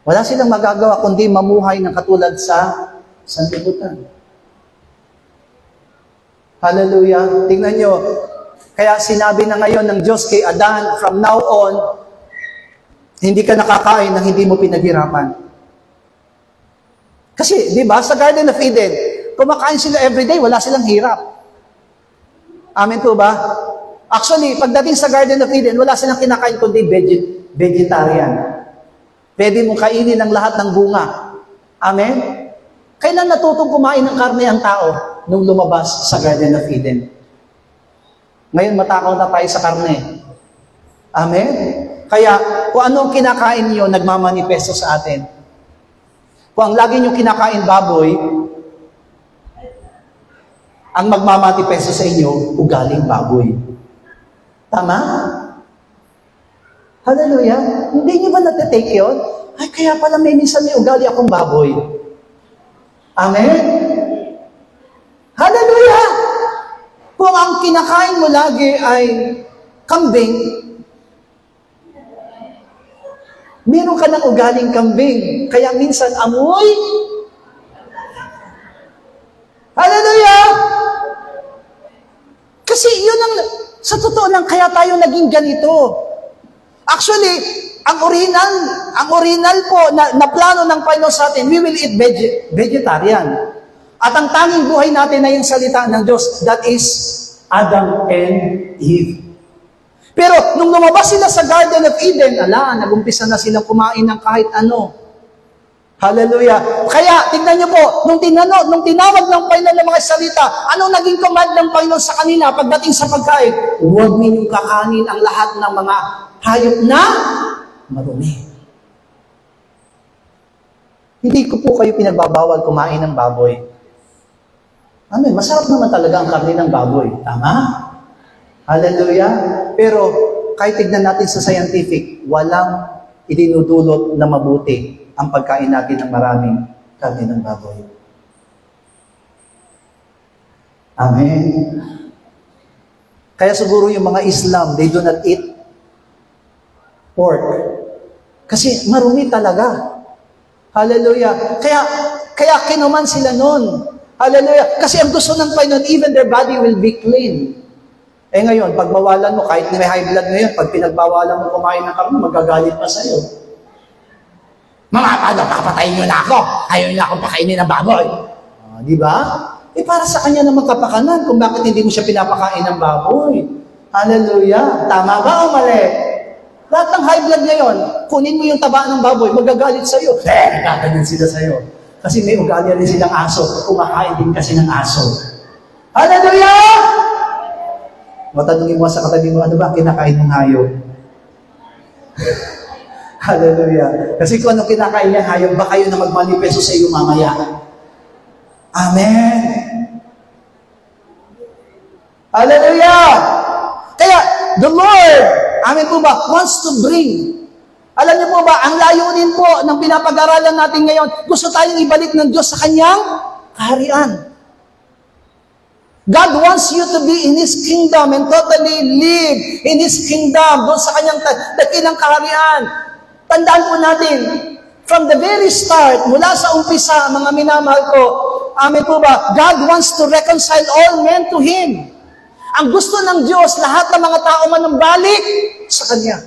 Wala silang magagawa kundi mamuhay ng katulad sa sanlibutan. Hallelujah. Tingnan nyo, kaya sinabi na ngayon ng Diyos kay Adan, from now on, hindi ka nakakain ng hindi mo pinaghirapan. Kasi, di ba, sa Garden of Eden, kumakain sila everyday, wala silang hirap. Amen po ba? Actually, pagdating sa Garden of Eden, wala silang kinakain kundi vegetarian. Pwede mong kainin ang lahat ng bunga. Amen? Kailan natutong kumain ng karne ang tao nung lumabas sa Garden of Eden? Ngayon, matakaw na tayo sa karne. Amen? Kaya, kung anong kinakain niyo, nagmamanifesto sa atin. Kung ang lagi niyo kinakain baboy, ang magmamanifesto sa inyo, ugaling baboy. Tama? Hallelujah. Hindi niyo ba natetake yun? Ay, kaya pala minsan may ugali akong baboy. Amen? Hallelujah! Kung ang kinakain mo lagi ay kambing, meron ka ng ugaling kambing. Kaya minsan amoy. Hallelujah! lang kaya tayo naging ganito. Actually, ang original po na plano ng Panginoon sa atin, we will eat vegetarian. At ang tanging buhay natin na yung salita ng Diyos, that is Adam and Eve. Pero nung lumabas sila sa Garden of Eden, nag-umpisa na silang kumain ng kahit ano. Hallelujah. Kaya, tignan niyo po, nung tinawag ng Panginoon ng mga salita, anong naging command ng Panginoon sa kanila pagdating sa pagkain? Huwag ninyong kakanin ang lahat ng mga hayop na marumi. Hindi ko po kayo pinagbabawal kumain ng baboy. Amen. Masarap naman talaga ang karne ng baboy. Tama? Hallelujah. Pero, kahit tignan natin sa scientific, walang idinudulot na mabuti ang pagkain natin ng maraming karne ng baboy. Amen. Kaya siguro yung mga Islam, they do not eat pork. Kasi marumi talaga. Hallelujah. Kaya kinuman sila nun. Hallelujah. Kasi ang gusto ng Panginoon, even their body will be clean. Ngayon, pag bawalan mo, kahit may high blood ngayon, pag pinagbawalan mo kumain ng karne, magagalit pa sa'yo. Mga paano, papatayin nyo na ako. Ayaw nyo akong pakainin ng baboy. Di ba? Para sa kanya naman kapakanan kung bakit hindi mo siya pinapakain ng baboy. Hallelujah. Tama ba o mali? Lahat ng high blood ngayon, kunin mo yung taba ng baboy, magagalit sa'yo. Nagkaganyan sila sa'yo. Kasi may ugali rin silang aso. Kumakain din kasi ng aso. Hallelujah! Matanungin mo sa katabi mo, ano ba kinakain mong hayop? Hallelujah. Kasi kung ano kinakain niya hayop, baka yun na magmanifesto sa iyo mamaya. Amen. Hallelujah. Kaya, the Lord, amen po ba, wants to bring. Alam niyo po ba, ang layunin po ng pinapag-aralan natin ngayon, gusto tayong ibalik ng Diyos sa Kanyang kaharian. God wants you to be in His kingdom and totally live in His kingdom, doon sa Kanyang dakilang kaharian. Tandaan po natin, from the very start, mula sa umpisa, mga minamahal ko, amen po ba, God wants to reconcile all men to Him. Ang gusto ng Diyos, lahat ng mga tao manumbalik sa Kanya.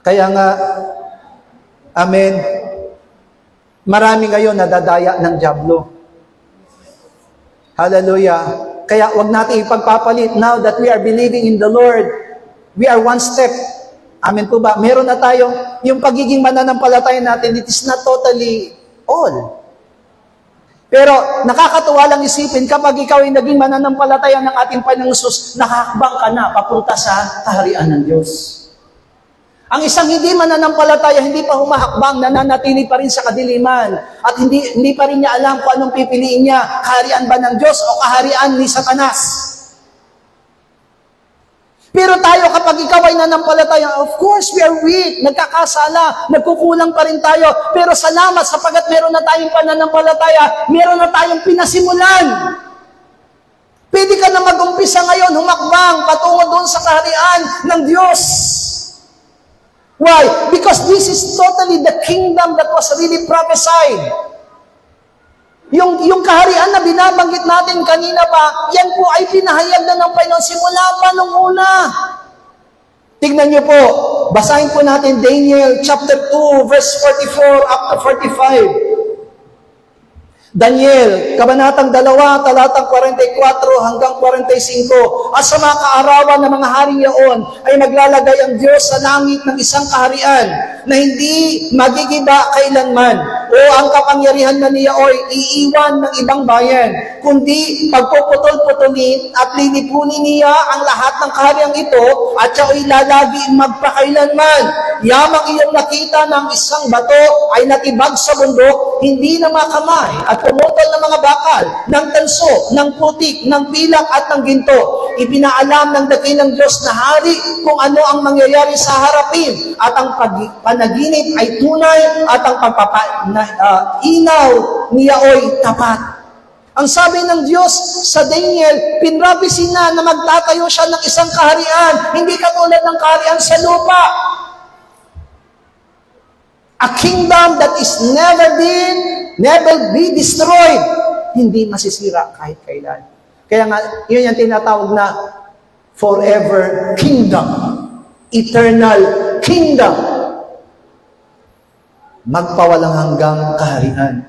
Kaya nga, amen, marami ngayon nadadaya ng dyablo. Hallelujah. Kaya wag natin ipagpapalit. Now that we are believing in the Lord, we are one step. Amen po ba? Meron na tayo, yung pagiging mananampalataya natin, it is not totally all. Pero nakakatuwa lang isipin, kapag ikaw ay naging mananampalataya ng ating Panginoong Hesus, nakakabang ka na papunta sa kaharian ng Diyos. Ang isang hindi mananampalataya, hindi pa humahakbang, nananatili pa rin sa kadiliman. At hindi pa rin niya alam kung anong pipiliin niya, kaharian ba ng Diyos o kaharian ni Satanas. Pero tayo, kapag ikaw ay nanampalataya, of course, we are weak, nagkakasala, nagkukulang pa rin tayo. Pero salamat, sapagat meron na tayong pananampalataya, meron na tayong pinasimulan. Pwede ka na mag-umpisa ngayon, humakbang, patungo doon sa kaharian ng Diyos. Why? Because this is totally the kingdom that was really prophesied. Yung kaharian na binabanggit natin kanina pa, yan po ay pinahayag na ng Panginoon simula pa nung una. Tignan niyo po, basahin po natin Daniel chapter 2, verse 44 up to 45. Daniel, kabanatang 2, talatang 44 hanggang 45. At sa mga kaarawan ng mga haring yaon, ay maglalagay ang Diyos sa langit ng isang kaharian na hindi magigiba kailanman. O ang kapangyarihan na niya ay iiwan ng ibang bayan, kundi pagpuputol-putulin at lilipunin niya ang lahat ng kahariang ito at siya ay lalagi magpakailanman. Yamang iyong nakita ng isang bato ay natibag sa bundok, hindi na makamay at pumutol ng mga bakal, ng tanso, ng putik, ng pilak at ng ginto. Ipinaalam ng dakilang Diyos na hari kung ano ang mangyayari sa harapin at ang panaginip ay tunay at ang inaw niya ay tapat. Ang sabi ng Diyos sa Daniel, pinrapisi na magtatayo siya ng isang kaharian, hindi katulad ng kaharian sa lupa. A kingdom that is never be destroyed. Hindi masisira kahit kailan. Kaya nga, yun yung tinatawag na forever kingdom. Eternal kingdom. Magpawalang hanggang kaharian.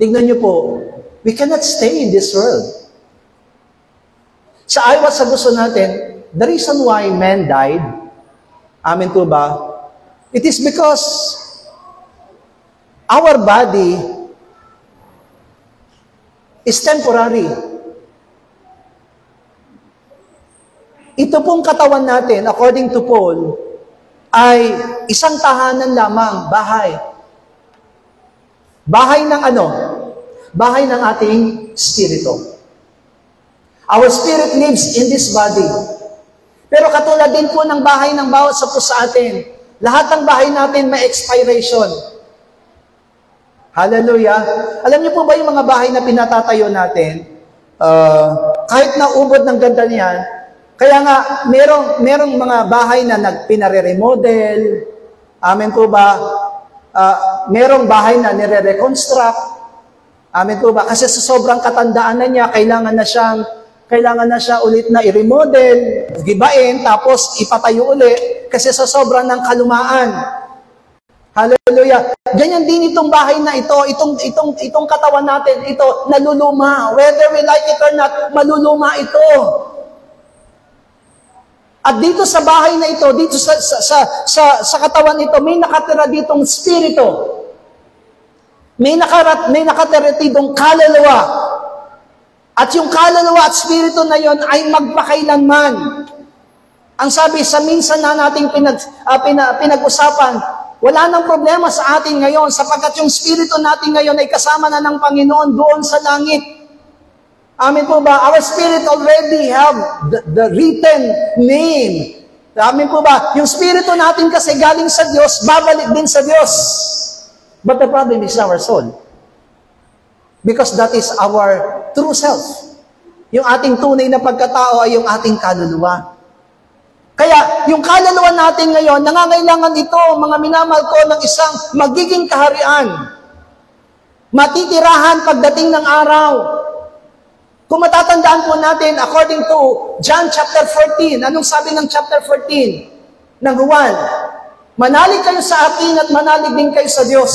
Tignan niyo po, we cannot stay in this world. Sa ayaw sa gusto natin, the reason why man died, amen po ba? It is because our body is temporary. Ito pong katawan natin, according to Paul, ay isang tahanan lamang, bahay. Bahay ng ano? Bahay ng ating spirito. Our spirit lives in this body. Pero katulad din po ng bahay ng bawat sa po sa atin, lahat ng bahay natin may expiration. Hallelujah. Alam niyo po ba yung mga bahay na pinatatayo natin, kahit na ubod ng ganda niyan, kaya nga merong mga bahay na pinare-remodel, amen po ba? Merong bahay na nire-reconstruct, amen po ba? Kasi sa sobrang katandaan na niya, kailangan na siya ulit na i-remodel, gibain, tapos ipatayo ulit, kasi sa sobrang ng kalumaan. Hallelujah. Ganyan din itong bahay na ito, itong katawan natin, ito, naluluma. Whether we like it or not, maluluma ito. At dito sa bahay na ito, dito sa katawan nito, may nakatira ditong spirito. May nakatira ditong kaluluwa. At yung kaluluwa at spirito na yon ay magpakailanman. Ang sabi sa minsan na nating pinag-usapan, wala nang problema sa atin ngayon sapagkat yung spirito natin ngayon ay kasama na ng Panginoon doon sa langit. Amen po ba? Our spirit already have the written name. Amen po ba? Yung spirito natin kasi galing sa Diyos, babalik din sa Diyos. But the problem is our soul. Because that is our true self. Yung ating tunay na pagkatao ay yung ating kaluluwa. Kaya, yung kaluluwa natin ngayon, nangangailangan ito, mga minamahal ko, ng isang magiging kaharian. Matitirahan pagdating ng araw. Kung matatandaan po natin, according to John chapter 14, anong sabi ng chapter 14 ng Juan? Manalig kayo sa akin at manalig din kayo sa Diyos.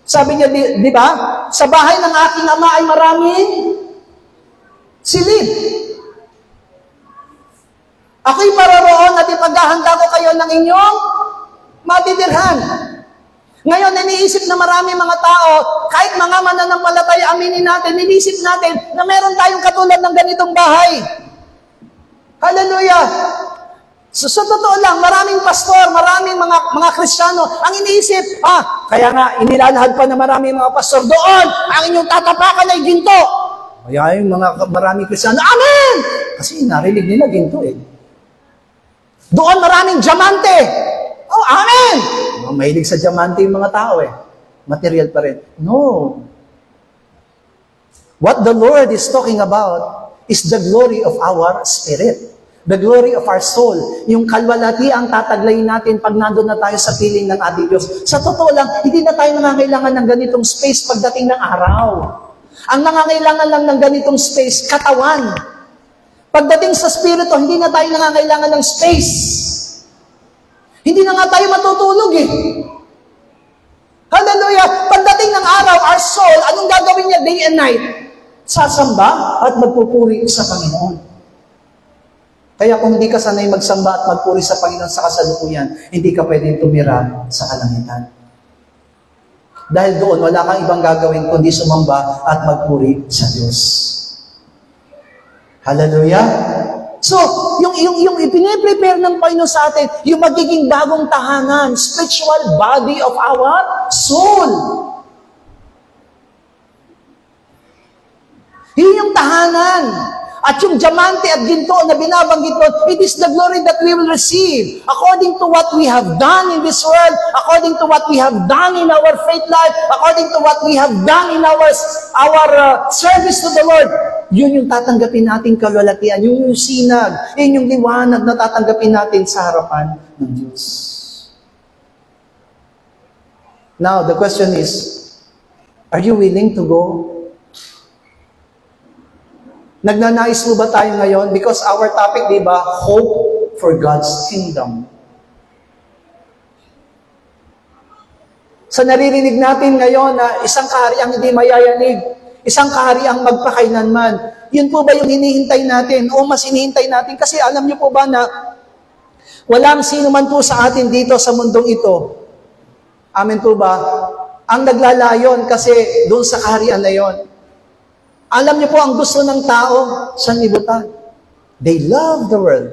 Sabi niya, di ba? Sa bahay ng aking ama ay maraming silid. Ako'y paroroon at ipaghahanda ko kayo ng inyong matitirhan. Ngayon, iniisip na marami mga tao, kahit mga mananampalataya, aminin natin, iniisip natin na meron tayong katulad ng ganitong bahay. Hallelujah! So, sa totoo lang, maraming pastor, maraming mga Kristiyano, ang iniisip, kaya nga, inilalahad pa na maraming mga pastor, doon, ang inyong tatapakan ay ginto. Kaya yung maraming Kristiyano, amen! Kasi narinig nila ginto eh. Doon maraming diamante. Oh, amen! Mahilig sa diamante yung mga tao eh. Material pa rin. No. What the Lord is talking about is the glory of our spirit. The glory of our soul. Yung kalwalati ang tataglayin natin pag nandun na tayo sa piling ng ating Diyos. Sa totoo lang, hindi na tayo nangangailangan ng ganitong space pagdating ng araw. Ang nangangailangan lang ng ganitong space, katawan. Pagdating sa spirito, hindi na tayo nangangailangan ng space. Hindi na nga tayo matutulog eh. Hallelujah! Pagdating ng araw, our soul, anong gagawin niya day and night? Sasamba at magpupuri sa Panginoon. Kaya kung hindi ka sanay magsamba at magpuri sa Panginoon sa kasalukuyan, hindi ka pwedeng tumira sa kalangitan. Dahil doon, wala kang ibang gagawin kundi sumamba at magpuri sa Diyos. Hallelujah! So, yung ipine-prepare ng Panginoon sa atin, yung magiging bagong tahanan, spiritual body of our soul. Yun yung tahanan. At yung diamante at ginto na binabanggit mo, it is the glory that we will receive according to what we have done in this world, according to what we have done in our faith life, according to what we have done in our service to the Lord. Yun yung tatanggapin natin kalwalatian, yung sinag, yun yung liwanag na tatanggapin natin sa harapan ng Diyos. Now, the question is, are you willing to go Nagnanais mo ba tayo ngayon? Because our topic, di ba, hope for God's kingdom. Sa naririnig natin ngayon na isang kahariang hindi mayayanig, isang kahariang magpakailanman, yun po ba yung hinihintay natin? O mas hinihintay natin? Kasi alam niyo po ba na walang sino man po sa atin dito sa mundong ito. Amen po ba? Ang naglalayon kasi doon sa kaharian na yon. Alam niyo po ang gusto ng tao, sanlibutan. They love the world.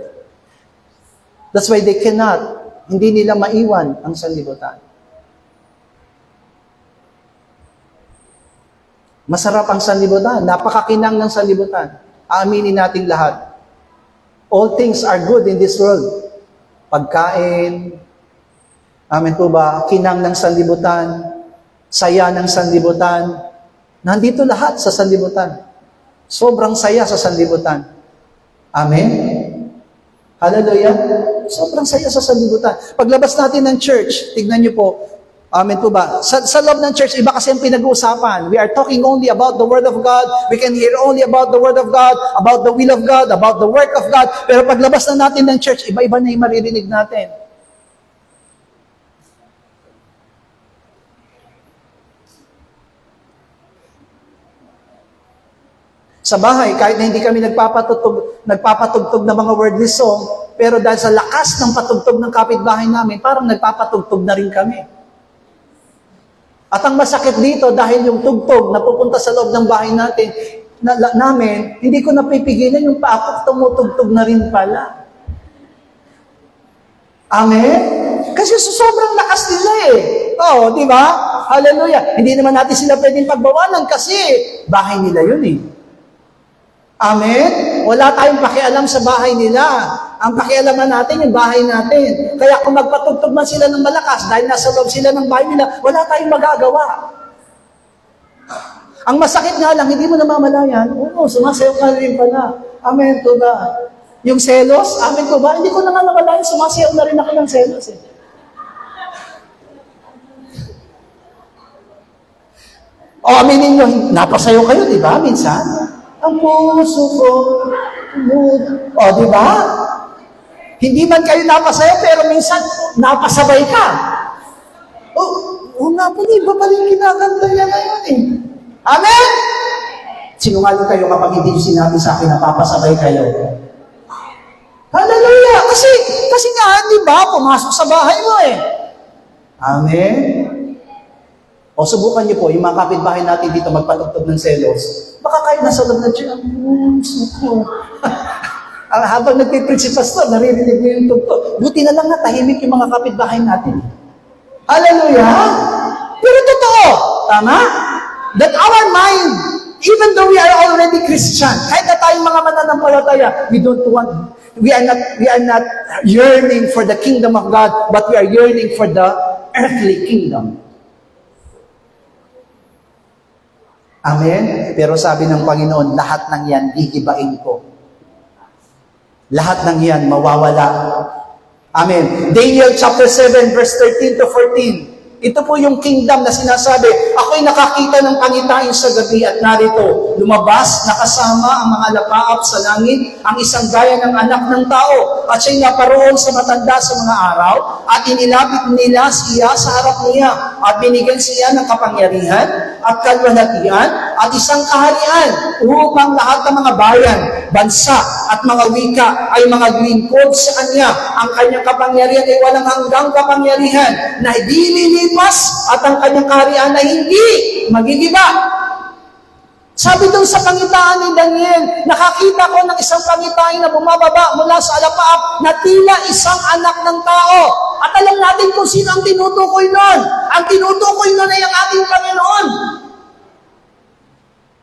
That's why they cannot, hindi nila maiwan ang sanlibutan. Masarap ang sanlibutan. Napakakinang ng sanlibutan. Aaminin natin lahat. All things are good in this world. Pagkain, amen po ba, kinang ng sanlibutan, saya ng sanlibutan, nandito lahat sa sanlibutan. Sobrang saya sa sanlibutan. Amen? Hallelujah? Sobrang saya sa sanlibutan. Paglabas natin ng church, tignan niyo po, amen po ba? Sa loob ng church, iba kasi ang pinag-uusapan. We are talking only about the Word of God. We can hear only about the Word of God, about the will of God, about the work of God. Pero paglabas na natin ng church, iba-iba na yung maririnig natin. Sa bahay, kahit na hindi kami nagpapatugtog ng mga wordless song, pero dahil sa lakas ng patugtog ng kapitbahay namin, parang nagpapatugtog na rin kami. At ang masakit dito, dahil yung tugtog na pupunta sa loob ng bahay namin, hindi ko napipigilan yung paakot tumutugtog na rin pala. Amen? Kasi sobrang lakas nila eh. Oo, di ba? Hallelujah. Hindi naman natin sila pwedeng pagbawalan kasi bahay nila yun eh. Amen? Wala tayong pakialam sa bahay nila. Ang pakialaman natin, yung bahay natin. Kaya kung magpatugtog man sila ng malakas, dahil nasa loob sila ng bahay nila, wala tayong magagawa. Ang masakit nga lang, hindi mo namamalayan, sumasayaw ka rin pala. Amen to ba? Yung selos, amen to ba? Hindi ko na nga namalayan, sumasayaw na rin ako ng selos eh. O aminin nyo, napasayaw kayo, di ba? Minsan. Ang puso ko, o di ba? Hindi man kayo napasaya, pero minsan napasabay ka. Nga po, iba pala yung kinakanta niya ngayon eh. Amen? Sinungaling kayo kapag hindi nyo sinabi sa akin na papasabay kayo. Hallelujah! Kasi nga, di ba, pumasok sa bahay mo eh. Amen? O subukan niyo po, yung mga kapitbahay natin dito magpatugtog ng selos. Baka kahit nasa loob na siya, habang nagpipreach si pastor, naririnig mo yung tugtog. Buti na lang na tahimik yung mga kapitbahay natin. Hallelujah! Pero totoo, tama? That our mind, even though we are already Christian, kahit na tayong mga mananampalataya, we are not yearning for the kingdom of God, but we are yearning for the earthly kingdom. Amen? Pero sabi ng Panginoon, lahat ng yan, gigibain ko. Lahat ng yan, mawawala. Amen. Daniel chapter 7, verse 13 to 14. Ito po yung kingdom na sinasabi, ako'y nakakita ng pangitain sa gabi at narito, lumabas na kasama ang mga lapaap sa langit, ang isang gaya ng anak ng tao, at siya'y naparoon sa matanda sa mga araw, at inilapit nila siya sa harap niya, at binigyan siya ng kapangyarihan, at kalwalhatian, at isang kaharian, upang lahat ng mga bayan, bansa, at mga wika ay mga lingkod sa kanya. Ang kanyang kapangyarihan ay walang hanggang kapangyarihan, na dililipas, at ang kanyang kaharian ay hindi magigiba. Sabi doon sa pangitain ni Daniel, nakakita ko ng isang pangitain na bumababa mula sa alapaap na tila isang anak ng tao. At alam natin kung sino ang tinutukoy nun. Ang tinutukoy nun ay ang ating Panginoon.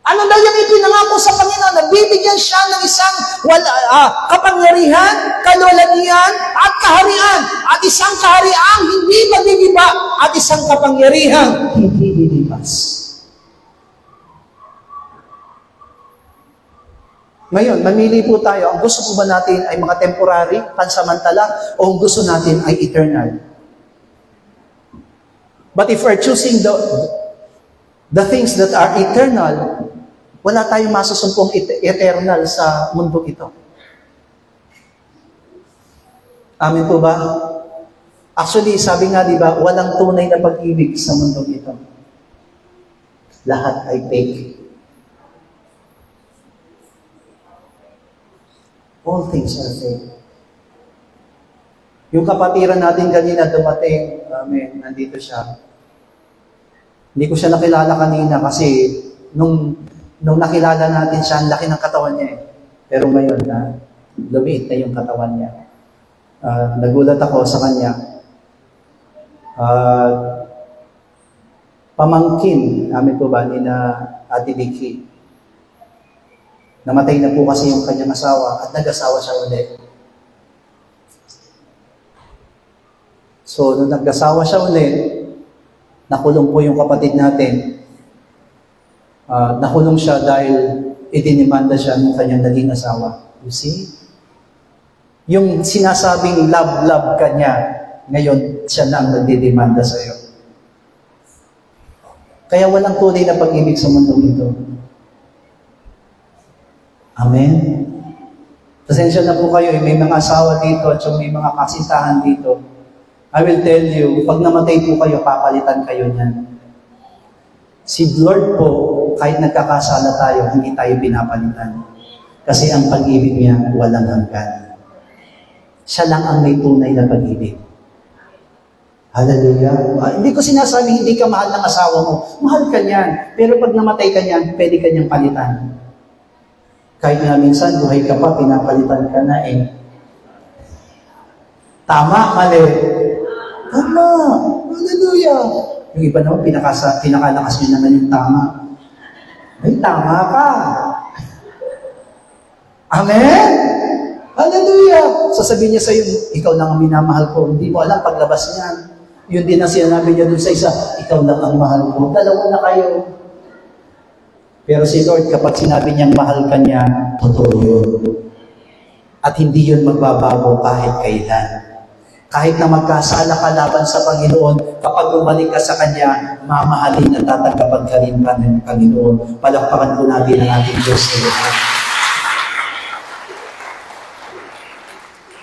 Ano daw yung ipinangako sa Panginoon? Nabibigyan siya ng isang kapangyarihan, kalwalhatian, at kaharian. At isang kahariang hindi magigiba, at isang kapangyarihan hindi lilipas. Ngayon, mamili po tayo. Ang gusto po ba natin ay mga temporary, pansamantala, o ang gusto natin ay eternal? But if we're choosing the things that are eternal, Wala tayong masusumpong eternal sa mundo ito. Amin po ba? Actually, sabi nga, di ba, walang tunay na pag-ibig sa mundo ito. Lahat ay fake. All things are fake. Yung kapatiran natin kanina dumating, amen, nandito siya. Hindi ko siya nakilala kanina kasi nung nakilala natin siya, ang laki ng katawan niya eh. Pero ngayon, lumiit na yung katawan niya. Nagulat ako sa kanya. Pamangkin, amin po ba, ni na Ate Vicky. Namatay na po kasi yung kanyang asawa at nag-asawa siya ulit. So, nung nag-asawa siya ulit, nakulong po yung kapatid natin. Nakulong siya dahil idinimanda siya ng kanyang naging asawa. You see? Yung sinasabing love ka niya, ngayon siya na ang nagdidemanda sa iyo. Kaya walang tunay na pag-ibig sa mundo ito. Amen? Pasensya na po kayo, may mga asawa dito at may mga kasintahan dito. I will tell you, pag namatay po kayo, papalitan kayo niyan. Si Lord po, kahit nagkakasala tayo, hindi tayo pinapalitan. Kasi ang pag-ibig niya, walang hanggan. Siya lang ang may tunay na pag-ibig. Hallelujah. Hindi ko sinasabi, hindi ka mahal ng asawa mo. Mahal ka niyan. Pero pag namatay ka niyan, pwede ka niyang palitan. Kahit nga minsan, buhay ka pa, pinapalitan ka na eh. Tama, mali. Tama. Hallelujah. Yung iba naman, pinakalakas nyo naman yung tama. Ay, tama ka. Amen? Hallelujah! Sasabihin niya sa'yo, ikaw lang ang minamahal ko. Hindi mo alam paglabas niyan. Yun din ang sinabi niya dun sa isa, ikaw lang ang mahal ko. Dalawa na kayo. Pero si Lord, kapag sinabi niyang mahal ka niya, totoo yun. At hindi yun magbabago kahit kailan. Kahit na magkasala ka laban sa Panginoon, kapag bumalik ka sa Kanya, mamahalin at tatagapan ka rin pa ng Panginoon. Palakpakan po natin ang ating Diyos sa lahat.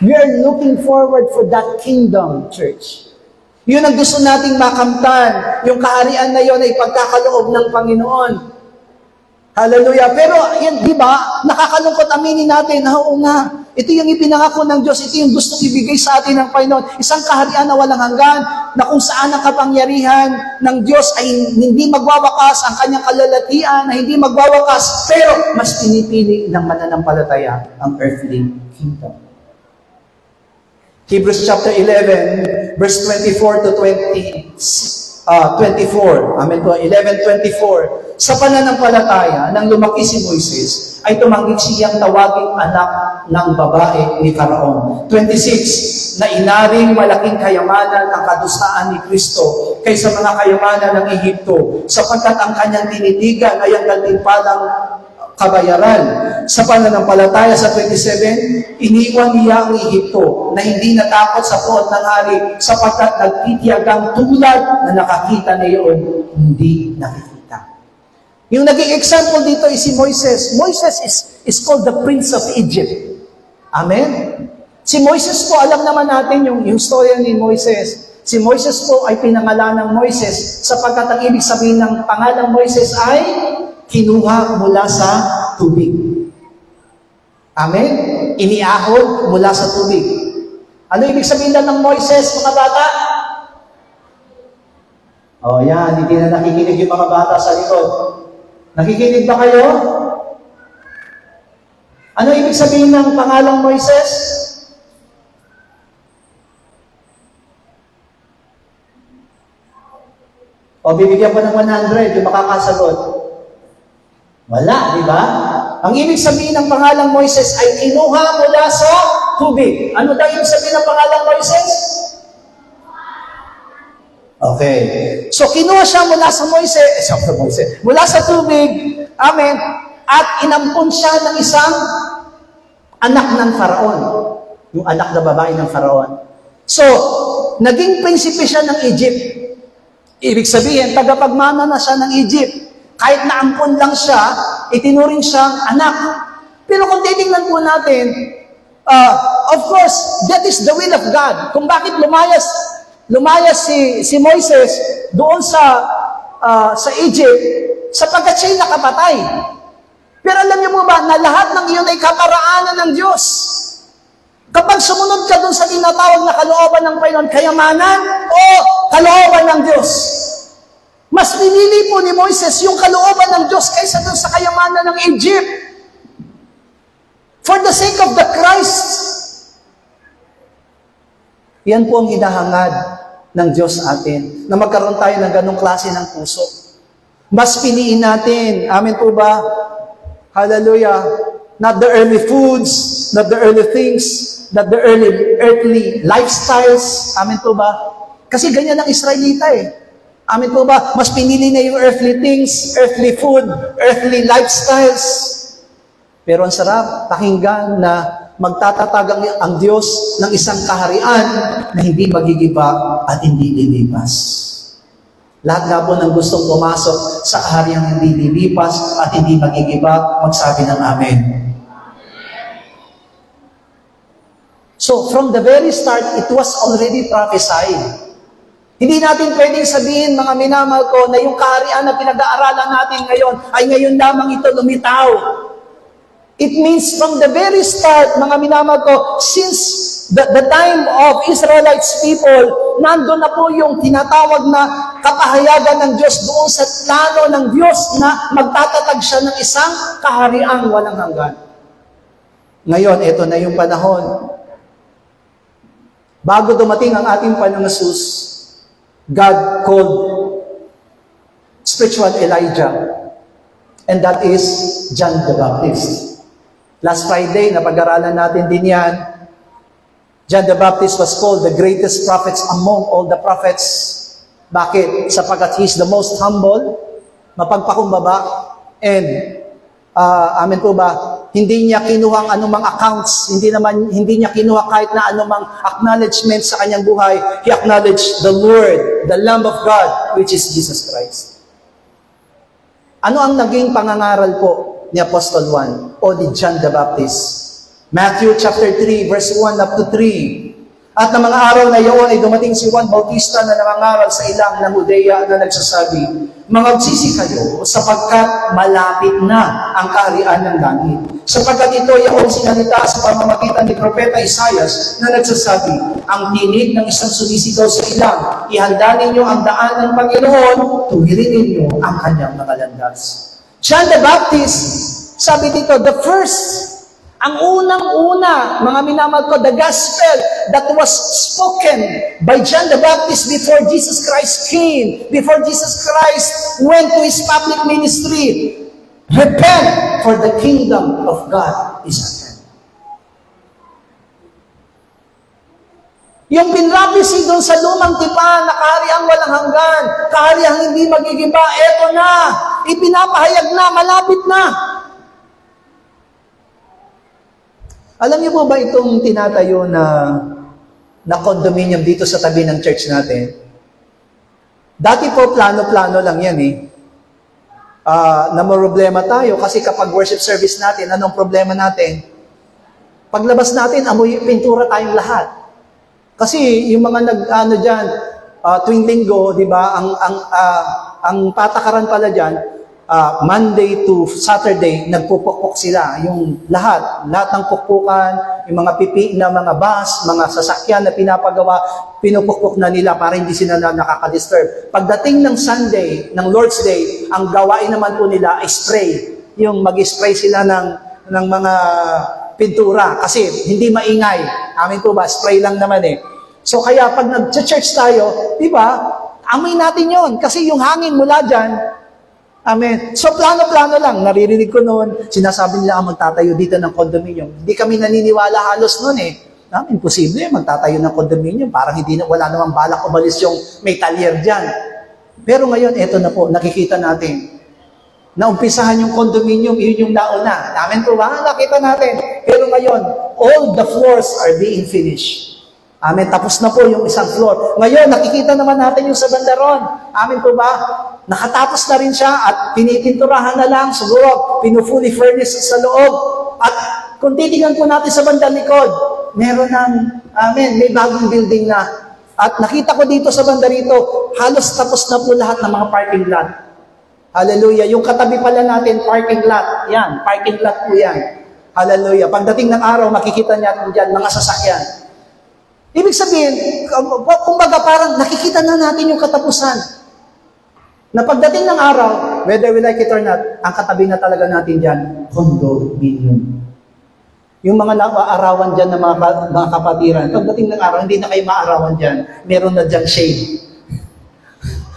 We are looking forward for that kingdom, church. Yun ang gusto nating makamtan. Yung kaharian na yun ay pagkakaloob ng Panginoon. Hallelujah. Pero, yan, di ba, nakakalungkot aminin natin, oo nga, ito yung ipinangako ng Diyos, ito yung gustong ibigay sa atin ng Panginoon. Isang kaharian na walang hanggan, na kung saan ang kapangyarihan ng Diyos ay hindi magwawakas, ang kanyang kalalatian na hindi magwawakas, pero mas pinipili ng mananampalataya ang earthly kingdom. Hebrews chapter 11, verse 24 to 24. Amen po, 11:24. Sa pananampalataya, nang lumaki si Moises, ay tumanggik siyang tawaging anak ng babae ni Faraon. 26. Na inaring malaking kayamanan ang kadustaan ni Kristo kaysa mga kayamanan ng Ehipto, sapagkat ang kanyang tinitigan ay ang gantimpalang kabayaran. Sa pananampalataya sa 27, iniwan niya ang Ehipto na hindi natakot sa puot ng hari sapagkat nagtitiyagang tulad na nakakita niyon, hindi nakikita. Yung naging example dito is si Moises. Moises is called the Prince of Egypt. Amen? Si Moises po, alam naman natin yung storya ni Moises. Si Moises po ay pinangalan ng Moises sapagkat ang ibig sabihin ng pangalang Moises ay kinuha mula sa tubig. Amen? Iniahon mula sa tubig. Ano ibig sabihin ng Moises, mga bata? Oh, yan. Hindi na nakikinig yung mga bata sa likod. Nakikinig ba kayo? Ano ibig sabihin ng pangalang Moises? O, bibigyan ko ng 100, yung makakasagot. Wala, di ba? Ang ibig sabihin ng pangalang Moises ay kinuha mula sa tubig. Ano daw ibig sabihin ng pangalang Moises? Okay. So, kinuha siya mula sa mula sa tubig, amen, at inampun siya ng isang anak ng Faraon. Yung anak na babae ng Faraon. So, naging prinsipe siya ng Egypt. Ibig sabihin, tagapagmana na siya ng Egypt. Kahit naampun lang siya, itinuring siyang anak. Pero kung titingnan po natin, of course, that is the will of God. Kung bakit lumayas si Moises doon sa Egypt, sapagkat siya'y nakapatay. Pero alam niyo mo ba na lahat ng iyon ay kaparaanan ng Diyos? Kapag sumunod ka doon sa tinatawag na kalooban ng Panginoon, kayamanan o kalooban ng Diyos, mas pinili po ni Moises yung kalooban ng Diyos kaysa doon sa kayamanan ng Egypt. For the sake of the Christ. Yan po ang hinahangad ng Diyos sa atin, na magkaroon tayo ng ganong klase ng puso. Mas piliin natin, amen po ba? Hallelujah. Not the earthly foods, not the earthly things, not the earthly lifestyles. Amen po ba? Kasi ganyan ang Israelita eh. Amen po ba? Mas pinili na yung earthly things, earthly food, earthly lifestyles. Pero ang sarap pakinggan na magtatatag ang Diyos ng isang kaharian na hindi magigiba at hindi lilipas. Lahat nga po ng gustong pumasok sa kahariang hindi lilipas at hindi magigiba, magsabi ng amen. So, from the very start, it was already prophesied. Hindi natin pwedeng sabihin, mga minamahal ko, na yung kaharian na pinag-aaralan natin ngayon, ay ngayon lamang ito lumitaw. It means from the very start, mga minamahal ko, since the time of Israelites people, nandun na po yung tinatawag na kapahayagan ng Diyos doon sa plano ng Diyos na magtatatag siya ng isang kahariang walang hanggan. Ngayon, ito na yung panahon. Bago dumating ang ating Panginoong Hesus, God called spiritual Elijah, and that is John the Baptist. Last Friday, napag-aralan natin din yan. John the Baptist was called the greatest prophets among all the prophets. Bakit? Sapagkat he's the most humble, mapagpakumbaba, and, amen po ba, hindi niya kinuha ang anumang accounts, hindi niya kinuha kahit na anumang acknowledgement sa kanyang buhay. He acknowledged the Lord, the Lamb of God, which is Jesus Christ. Ano ang naging pangangaral po ni Apostle Juan o ni John the Baptist? Matthew chapter 3, verse 1 up to 3. At ng mga araw na iyon ay dumating si Juan Bautista na nangangaral sa ilang ng Judea na nagsasabi, "Mangagsisi kayo sapagkat malapit na ang kaharian ng langit. Sapagkat ito ay ang sinalita sa pamamagitan ni Propeta Isaias na nagsasabi, ang tinig ng isang sumisigaw sa ilang, ihanda ninyo ang daan ng Panginoon, tuwirin ninyo ang kanyang mga landas." John the Baptist, sabi dito, the first, ang unang-una, mga minamahal ko, the gospel that was spoken by John the Baptist before Jesus Christ came, before Jesus Christ went to his public ministry. Repent, for the kingdom of God is at hand. Yung pinrapisi doon sa lumang tipan na kahariang walang hanggan, kahariang hindi magigiba, eto na, ipinapahayag na, malapit na. Alam niyo po ba itong tinatayo na condominium dito sa tabi ng church natin? Dati po plano-plano lang yan eh. Na problema tayo kasi kapag worship service natin, anong problema natin? Paglabas natin, amoy pintura tayong lahat. Kasi yung mga dyan, tuwing linggo, di ba, ang patakaran pala dyan, Monday to Saturday, nagpupukpok sila. Yung lahat ng pukpukan, yung mga pipi na mga bus, mga sasakyan na pinapagawa, pinupukpok na nila para hindi sila nakaka-disturb. Pagdating ng Sunday, ng Lord's Day, ang gawain naman po nila ay spray. Yung mag-spray sila ng mga pintura kasi hindi maingay. Amin po ba? Spray lang naman eh. So kaya pag nag-church tayo, di ba, amoy natin yon kasi yung hangin mula dyan, amen. So, plano-plano lang. Naririnig ko noon, sinasabi nila magtatayo dito ng condominium. Hindi kami naniniwala halos noon eh. Imposible magtatayo ng condominium. Parang wala namang balak umalis yung may talyer dyan. Pero ngayon, eto na po, nakikita natin. Naumpisahan yung condominium, yun yung nauna. Amen po ba? Nakita natin. Pero ngayon, all the floors are being finished. Amen. Tapos na po yung isang floor. Ngayon, nakikita naman natin yung sa bandaron. Amen po ba? Nakatapos na rin siya at pinipinturahan na lang. Siguro, pinu-fully furnished sa loob. At kung titingnan po natin sa bandang likod, meron ng, amen, may bagong building na. At nakita ko dito sa banda rito, halos tapos na po lahat ng mga parking lot. Hallelujah. Yung katabi pala natin, parking lot. Yan, parking lot po yan. Hallelujah. Pagdating ng araw, makikita niya dyan mga sasakyan. Ibig sabihin, kumbaga parang nakikita na natin yung katapusan. Na pagdating ng araw, whether we like it or not, ang katabi na talaga natin dyan, condominium. Yung mga arawan dyan ng mga kapatiran, pagdating ng araw, hindi na kayo maarawan dyan. Meron na dyan shade.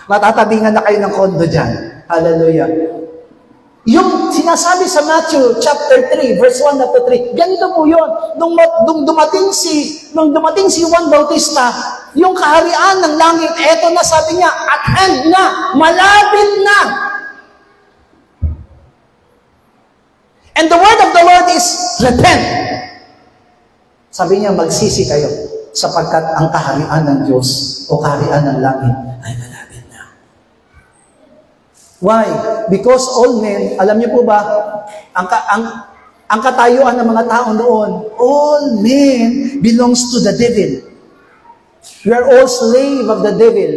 Matatabingan na kayo ng condo dyan. Hallelujah. Yung sinasabi sa Matthew chapter 3, verse 1 to 3, ganito po yun. Nung dumating si Juan Bautista, yung kaharian ng langit, eto na sabi niya, at hand na, malapit na. And the word of the Lord is, repent. Sabi niya, magsisi kayo, sapagkat ang kaharian ng Diyos o kaharian ng langit ay malapit na. Why? Because all men, alam niyo po ba, ang katayuan ng mga tao noon, all men belongs to the devil. We are all slave of the devil.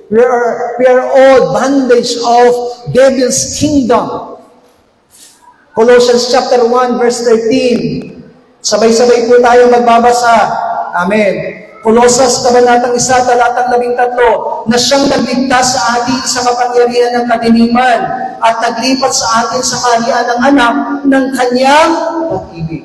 We are all bondage of devil's kingdom. Colossians chapter 1 verse 13. Sabay-sabay po tayo magbabasa. Amen. Colossus, kabanatang 1, talatang 13, na siyang nagligtas sa atin sa kapangyarihan ng kadiliman at naglipat sa atin sa kaharian ng anak ng kanyang pag-ibig.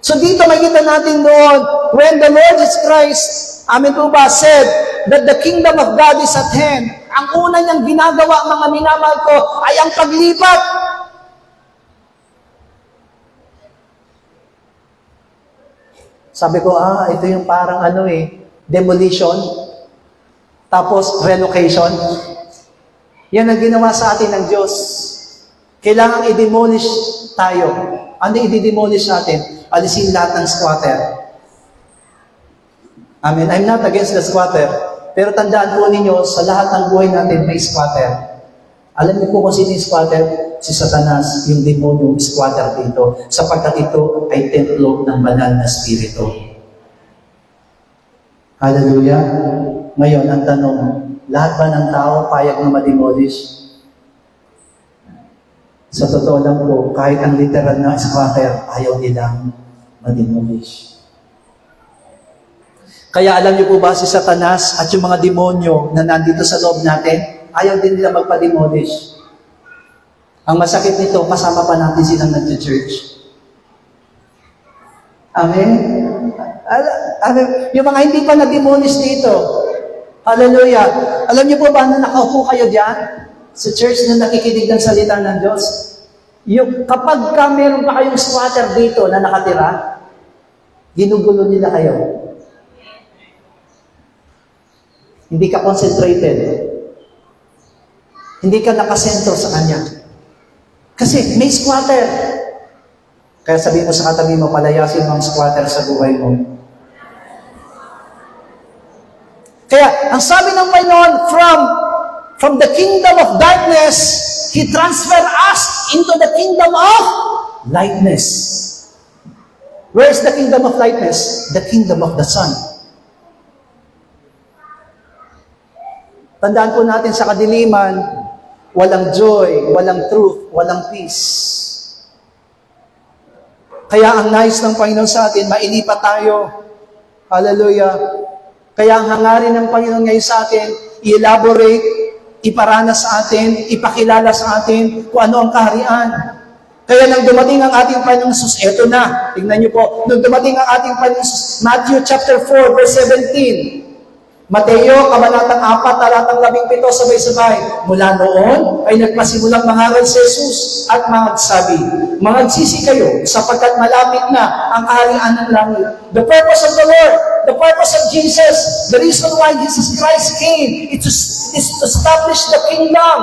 So dito makita natin doon, when the Lord Jesus Christ, amen po ba, said that the kingdom of God is at hand, ang una niyang ginagawa, mga minamahal ko, ay ang paglipat. Sabi ko, ito yung parang demolition, tapos relocation. Yan ang ginawa sa atin ng Diyos. Kailangan i-demolish tayo. Ano i-demolish natin? Alisin lahat ng squatter. Amen. I'm not against the squatter. Pero tandaan po ninyo, sa lahat ng buhay natin may squatter. Alam niyo po kung sino yung squatter? Si Satanas, yung demonyo, squatter dito. Sapagkat ito ay templo ng banal na spirito. Hallelujah. Ngayon, ang tanong, lahat ba ng tao payag na ma-demolish? Sa totoo lang po, kahit ang literal na squatter, ayaw nilang ma-demolish. Kaya alam niyo po ba si Satanas at yung mga demonyo na nandito sa loob natin, ayaw din nila magpa-demolish. Ang masakit nito, kasama pa natin silang nag-church. Amen? Amen? Yung mga hindi pa nag-demolish dito, hallelujah. Alam niyo po ba na nakaupo kayo dyan? Sa church na nakikinig ng salita ng Diyos? Kapag meron pa kayong squatter dito na nakatira, ginugulo nila kayo. Hindi ka concentrated. Hindi ka nakasentro sa kanya. Kasi may squatter. Kaya sabihin mo sa katabi mo, palayasin mo ang squatter sa buhay mo. Kaya, ang sabi ng Panginoon, from the kingdom of darkness, He transferred us into the kingdom of lightness. Where is the kingdom of lightness? The kingdom of the Son. Tandaan po natin sa kadiliman, walang joy, walang truth, walang peace. Kaya ang nais ng Panginoon sa atin, mailipat tayo. Hallelujah. Kaya ang hangarin ng Panginoon ngayon sa atin, i-elaborate, iparanas sa atin, ipakilala sa atin kung ano ang kaharian. Kaya nang dumating ang ating Panginoong Jesus, eto na, tingnan niyo po, nung dumating ang ating Panginoong Jesus, Matthew chapter 4, verse 17, Mateo, kabanatang 4, talatang 17, sabay-sabay. Mula noon ay nagpasimulang mangaral si Jesus at magsabi, magsisi kayo sapagkat malapit na ang kaharian ng langit. The purpose of the Lord, the purpose of Jesus, the reason why Jesus Christ came, it is to establish the kingdom.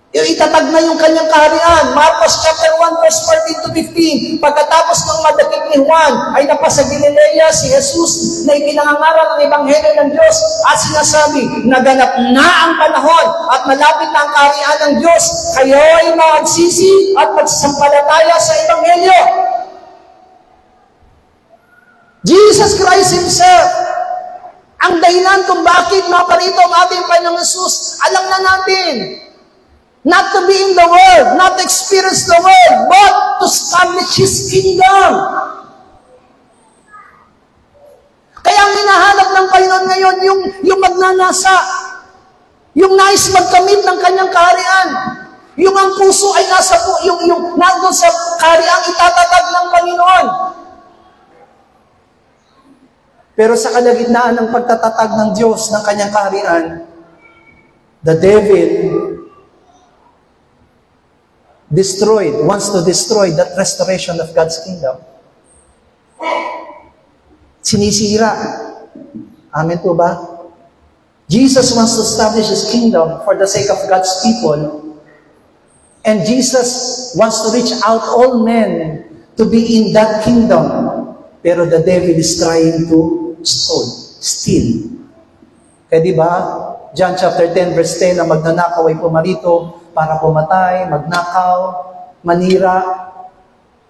Itatag na yung kanyang kaharian. Marcos chapter 1 verse 14 to 15. Pagkatapos ng madakip ni Juan, ay napasa Galilea si Jesus na ipinangangaral ng Ebanghelyo ng Diyos at sinasabi, naganap na ang panahon at malapit na ang kaharian ng Diyos. Kayo'y magsisi at magsasampalataya sa Ebanghelyo. Jesus Christ Himself, ang dahilan kung bakit maparito ang ating Panginoong Jesus, alam na natin. Not to be in the world, not to experience the world, but to establish His kingdom. Kaya ang hinahanap ng Panginoon ngayon, yung magnanasa, yung nais magkamit ng kanyang kaharian, yung ang puso ay nasa yung nandun sa kahariang itatatag ng Panginoon. Pero sa kalagitnaan ng pagtatatag ng Diyos ng kanyang kaharian, the devil wants to destroy that restoration of God's kingdom. Sinisira. Amen po ba? Jesus wants to establish His kingdom for the sake of God's people. And Jesus wants to reach out all men to be in that kingdom. Pero the devil is trying to steal. Kaya diba, John chapter 10 verse 10, na magnanakaw ay pumarito para pumatay, magnakaw, manira.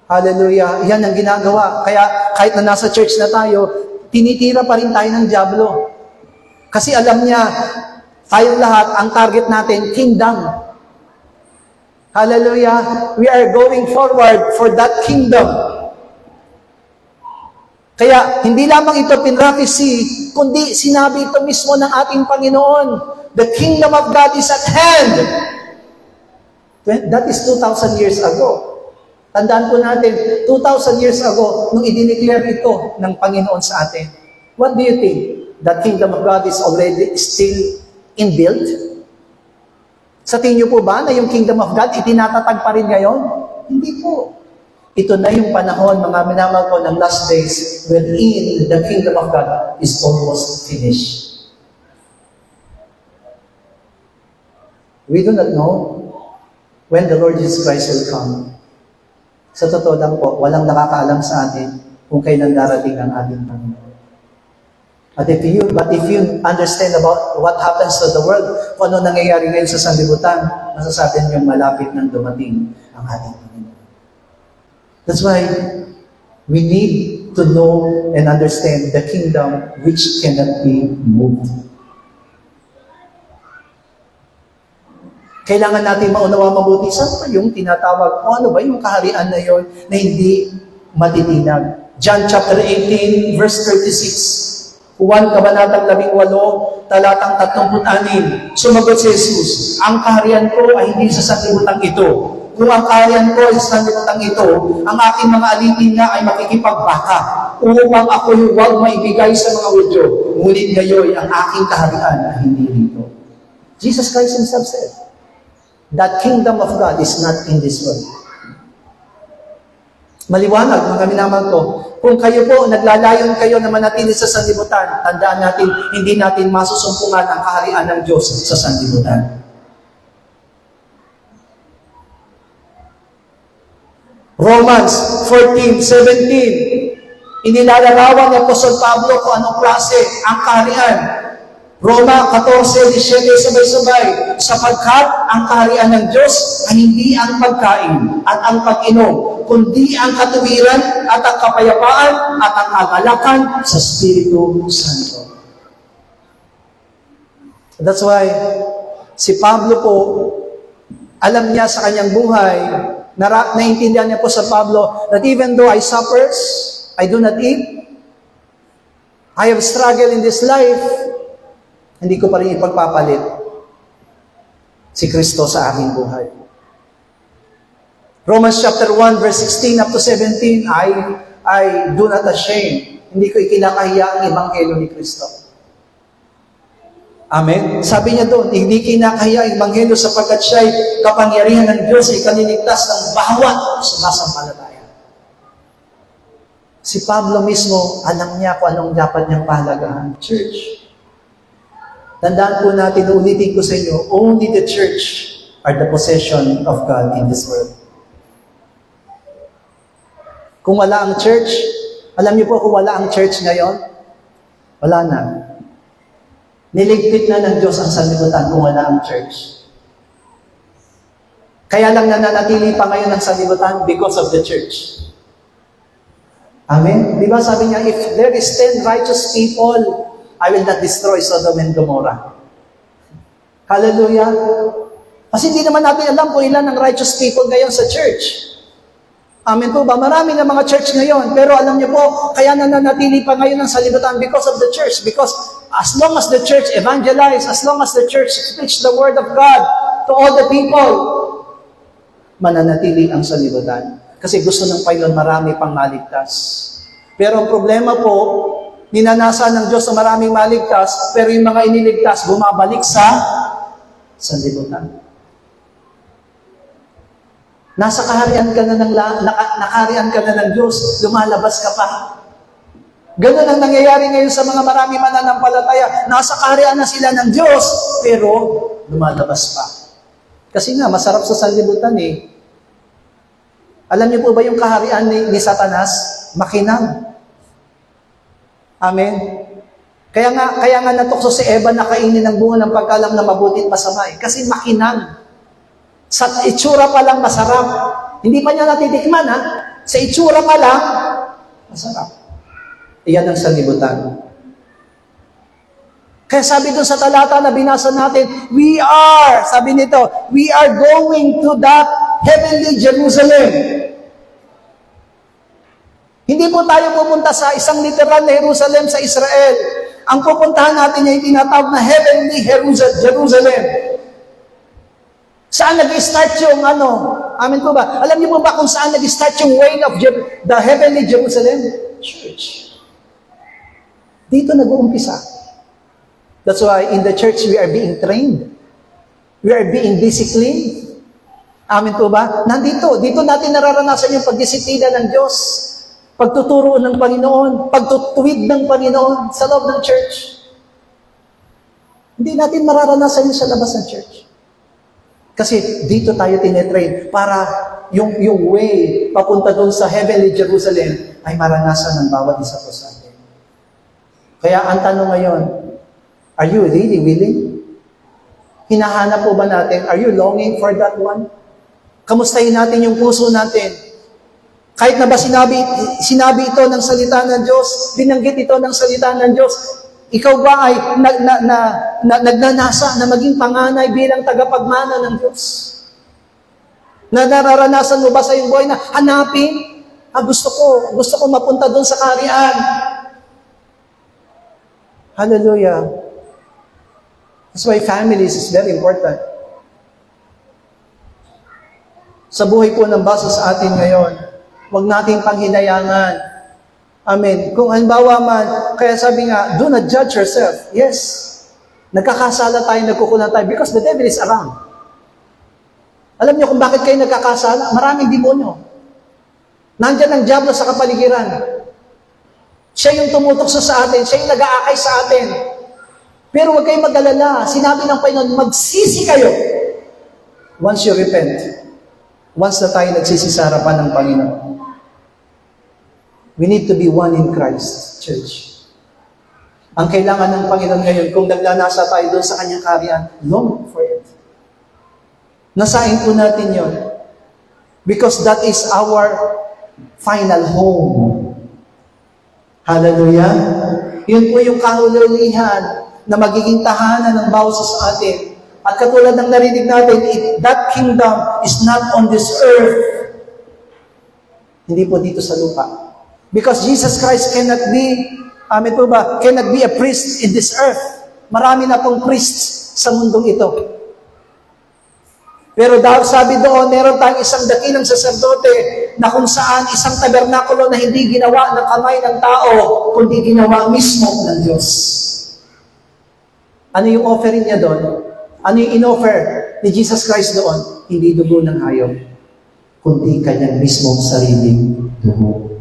Hallelujah. Yan ang ginagawa. Kaya kahit na nasa church na tayo, tinitira pa rin tayo ng dyablo. Kasi alam niya, tayong lahat, ang target natin, kingdom. Hallelujah. We are going forward for that kingdom. Kaya, hindi lamang ito pinrapisi, kundi sinabi ito mismo ng ating Panginoon. The kingdom of God is at hand. That is 2,000 years ago. Tandaan po natin, 2,000 years ago, nung idineclare ito ng Panginoon sa atin. What do you think? That kingdom of God is already still inbuilt? Sa tingin niyo po ba na yung kingdom of God itinatatag pa rin ngayon? Hindi po. Ito na yung panahon, mga minamahal ko, ng last days, wherein the kingdom of God is almost finished. We do not know when the Lord Jesus Christ will come. Sa totoo lang po, walang nakakaalam sa atin kung kailan darating ang ating Panginoon. But if you understand about what happens to the world, kung ano nangyayari ngayon sa sanlibutan, masasabi niyo malapit nang dumating ang ating Panginoon. That's why we need to know and understand the kingdom which cannot be moved. Kailangan natin maunawa mabuti. Saan ba yung tinatawag? O ano ba yung kaharian na yon na hindi matitinag? John chapter 18, verse 36. Juan kabanatang 18, talatang 36. Sumagot si Jesus, ang kaharian ko ay hindi sa sanlibutan ito. Kung ang kaharian ko ay sa sanlibutan ito, ang aking mga alipin na ay makikipagbaka upang ako'y huwag maibigay sa mga Hudyo. Ngunit ngayon ang aking kaharian ay hindi rito. Jesus Christ Himself said, that kingdom of God is not in this world. Maliwanag, mga minamahal ko, kung kayo po, naglalayon kayo na manatili sa sanlibutan, tandaan natin, hindi natin masusumpungan ang kaharian ng Diyos sa sanlibutan. Romans 14:17, inilalarawan ni Apostol Pablo kung anong klase ang kaharian. Roma 14:17, sabay-sabay, sapagkat ang kaharian ng Diyos ay hindi ang pagkain at ang pag-inom, kundi ang katuwiran at ang kapayapaan at ang kagalakan sa Espiritu Santo. That's why, si Pablo po, alam niya sa kanyang buhay, naintindihan niya po sa Pablo, that even though I suffers, I do not eat, I have struggled in this life, hindi ko pa rin ipagpapalit si Kristo sa aking buhay. Romans chapter 1, verse 16 up to 17, I do not ashamed. Hindi ko ikinakahiya ang Ebanghelyo ni Kristo. Amen? Sabi niya doon, hindi kinakahiya ang Ebanghelyo sapagkat siya'y kapangyarihan ng Diyos ay kaniligtas ng bawat sumasampalataya. Si Pablo mismo, alam niya kung anong dapat niyang pahalagahan. Church. Tandaan po natin, ulitin ko sa inyo, only the church are the possession of God in this world. Kung wala ang church, alam niyo po kung wala ang church ngayon, wala na. Niligpit na ng Diyos ang sanlibutan kung wala ang church. Kaya lang nananatili pa ngayon ang sanlibutan because of the church. Amen? Di ba sabi niya, if there is 10 righteous people, I will not destroy Sodom and Gomorrah. Hallelujah! Kasi hindi naman natin alam kung ilan ang righteous people ngayon sa church. Amen po ba? Marami na mga church ngayon, pero alam niyo po, kaya nananatili pa ngayon ang sanlibutan because of the church. Because as long as the church evangelize, as long as the church preach the word of God to all the people, mananatili ang sanlibutan. Kasi gusto ng Panginoon marami pang maligtas. Pero ang problema po, ninanasa ng Diyos na maraming maligtas, pero yung mga iniligtas, bumabalik sa sanlibutan. Nasa kaharian ka na nakaharian ka na ng Diyos, lumalabas ka pa. Ganun ang nangyayari ngayon sa mga marami mananampalataya. Nasa kaharian na sila ng Diyos, pero lumalabas pa. Kasi nga, masarap sa sanlibutan eh. Alam niyo po ba yung kaharian ni Satanas? Makinang. Amen? Kaya nga natukso si Eva na kainin ng bunga ng pagkalam na mabuti at masama eh. Kasi makinang. Sa itsura pa lang masarap. Hindi pa niya natitikman ha. Sa itsura pa lang, masarap. Iyan ang sanlibutan. Kaya sabi doon sa talata na binasa natin, sabi nito, we are going to that heavenly Jerusalem. Hindi po tayo pupunta sa isang literal na Jerusalem sa Israel. Ang pupuntahan natin ay tinatawag na heavenly Jerusalem. Saan nag-start yung amin po ba? Alam niyo po ba kung saan nag-start yung reign of the heavenly Jerusalem? Church. Dito nag-uumpisa. That's why in the church we are being trained. We are being disciplined. Amin po ba? Dito natin nararanasan yung pagdisiplina ng Diyos. Pagtuturo ng Panginoon, pagtutuwid ng Panginoon sa loob ng church. Hindi natin mararanasan yun sa labas ng church. Kasi dito tayo tinetrain para yung way papunta doon sa heavenly Jerusalem ay maranasan ng bawat isa po sa atin. Kaya ang tanong ngayon, are you really willing? Hinahanap po ba natin? Are you longing for that one? Kamustahin natin yung puso natin. Kahit na ba sinabi ito ng salita ng Diyos, binanggit ito ng salita ng Diyos, ikaw ba ay nagnanasa na maging panganay bilang tagapagmana ng Diyos? Na nararanasan mo ba sa iyong buhay na hanapin? Gusto ko mapunta doon sa kaharian. Hallelujah. That's why families is very important. Sa buhay po ng basa sa atin ngayon, huwag nating panghinayangan. Amen. Kung halimbawa man, kaya sabi nga, do not judge yourself. Yes. Nagkakasala tayo, nagkukulang tayo because the devil is around. Alam niyo kung bakit kayo nagkakasala? Maraming demonyo. Nandiyan ang diablo sa kapaligiran. Siya yung tumutukso sa atin. Siya yung nag-aakay sa atin. Pero huwag kayong mag-alala. Sinabi ng Panginoon, magsisi kayo. Once you repent. Once na tayo nagsisi sa harapan ng Panginoon. We need to be one in Christ, church. Ang kailangan ng Panginoon ngayon, kung naglanasa tayo doon sa kanyang kaharian, long for it. Nasain po natin yon. Because that is our final home. Hallelujah. Yun po yung kahulihan na magiging tahanan ng bawat sa atin. At katulad ng narinig natin, that kingdom is not on this earth. Hindi po dito sa lupa. Because Jesus Christ cannot be a priest in this earth. Marami na pong priests sa mundong ito. Pero dahil sabi doon, meron tayong isang dakilang saserdote na kung saan isang tabernakulo na hindi ginawa ng kamay ng tao, kundi ginawa mismo ng Diyos. Ano yung offering niya doon? Ano yung in-offer ni Jesus Christ doon? Hindi dugo ng hayop, kundi kanyang mismo sariling dugo.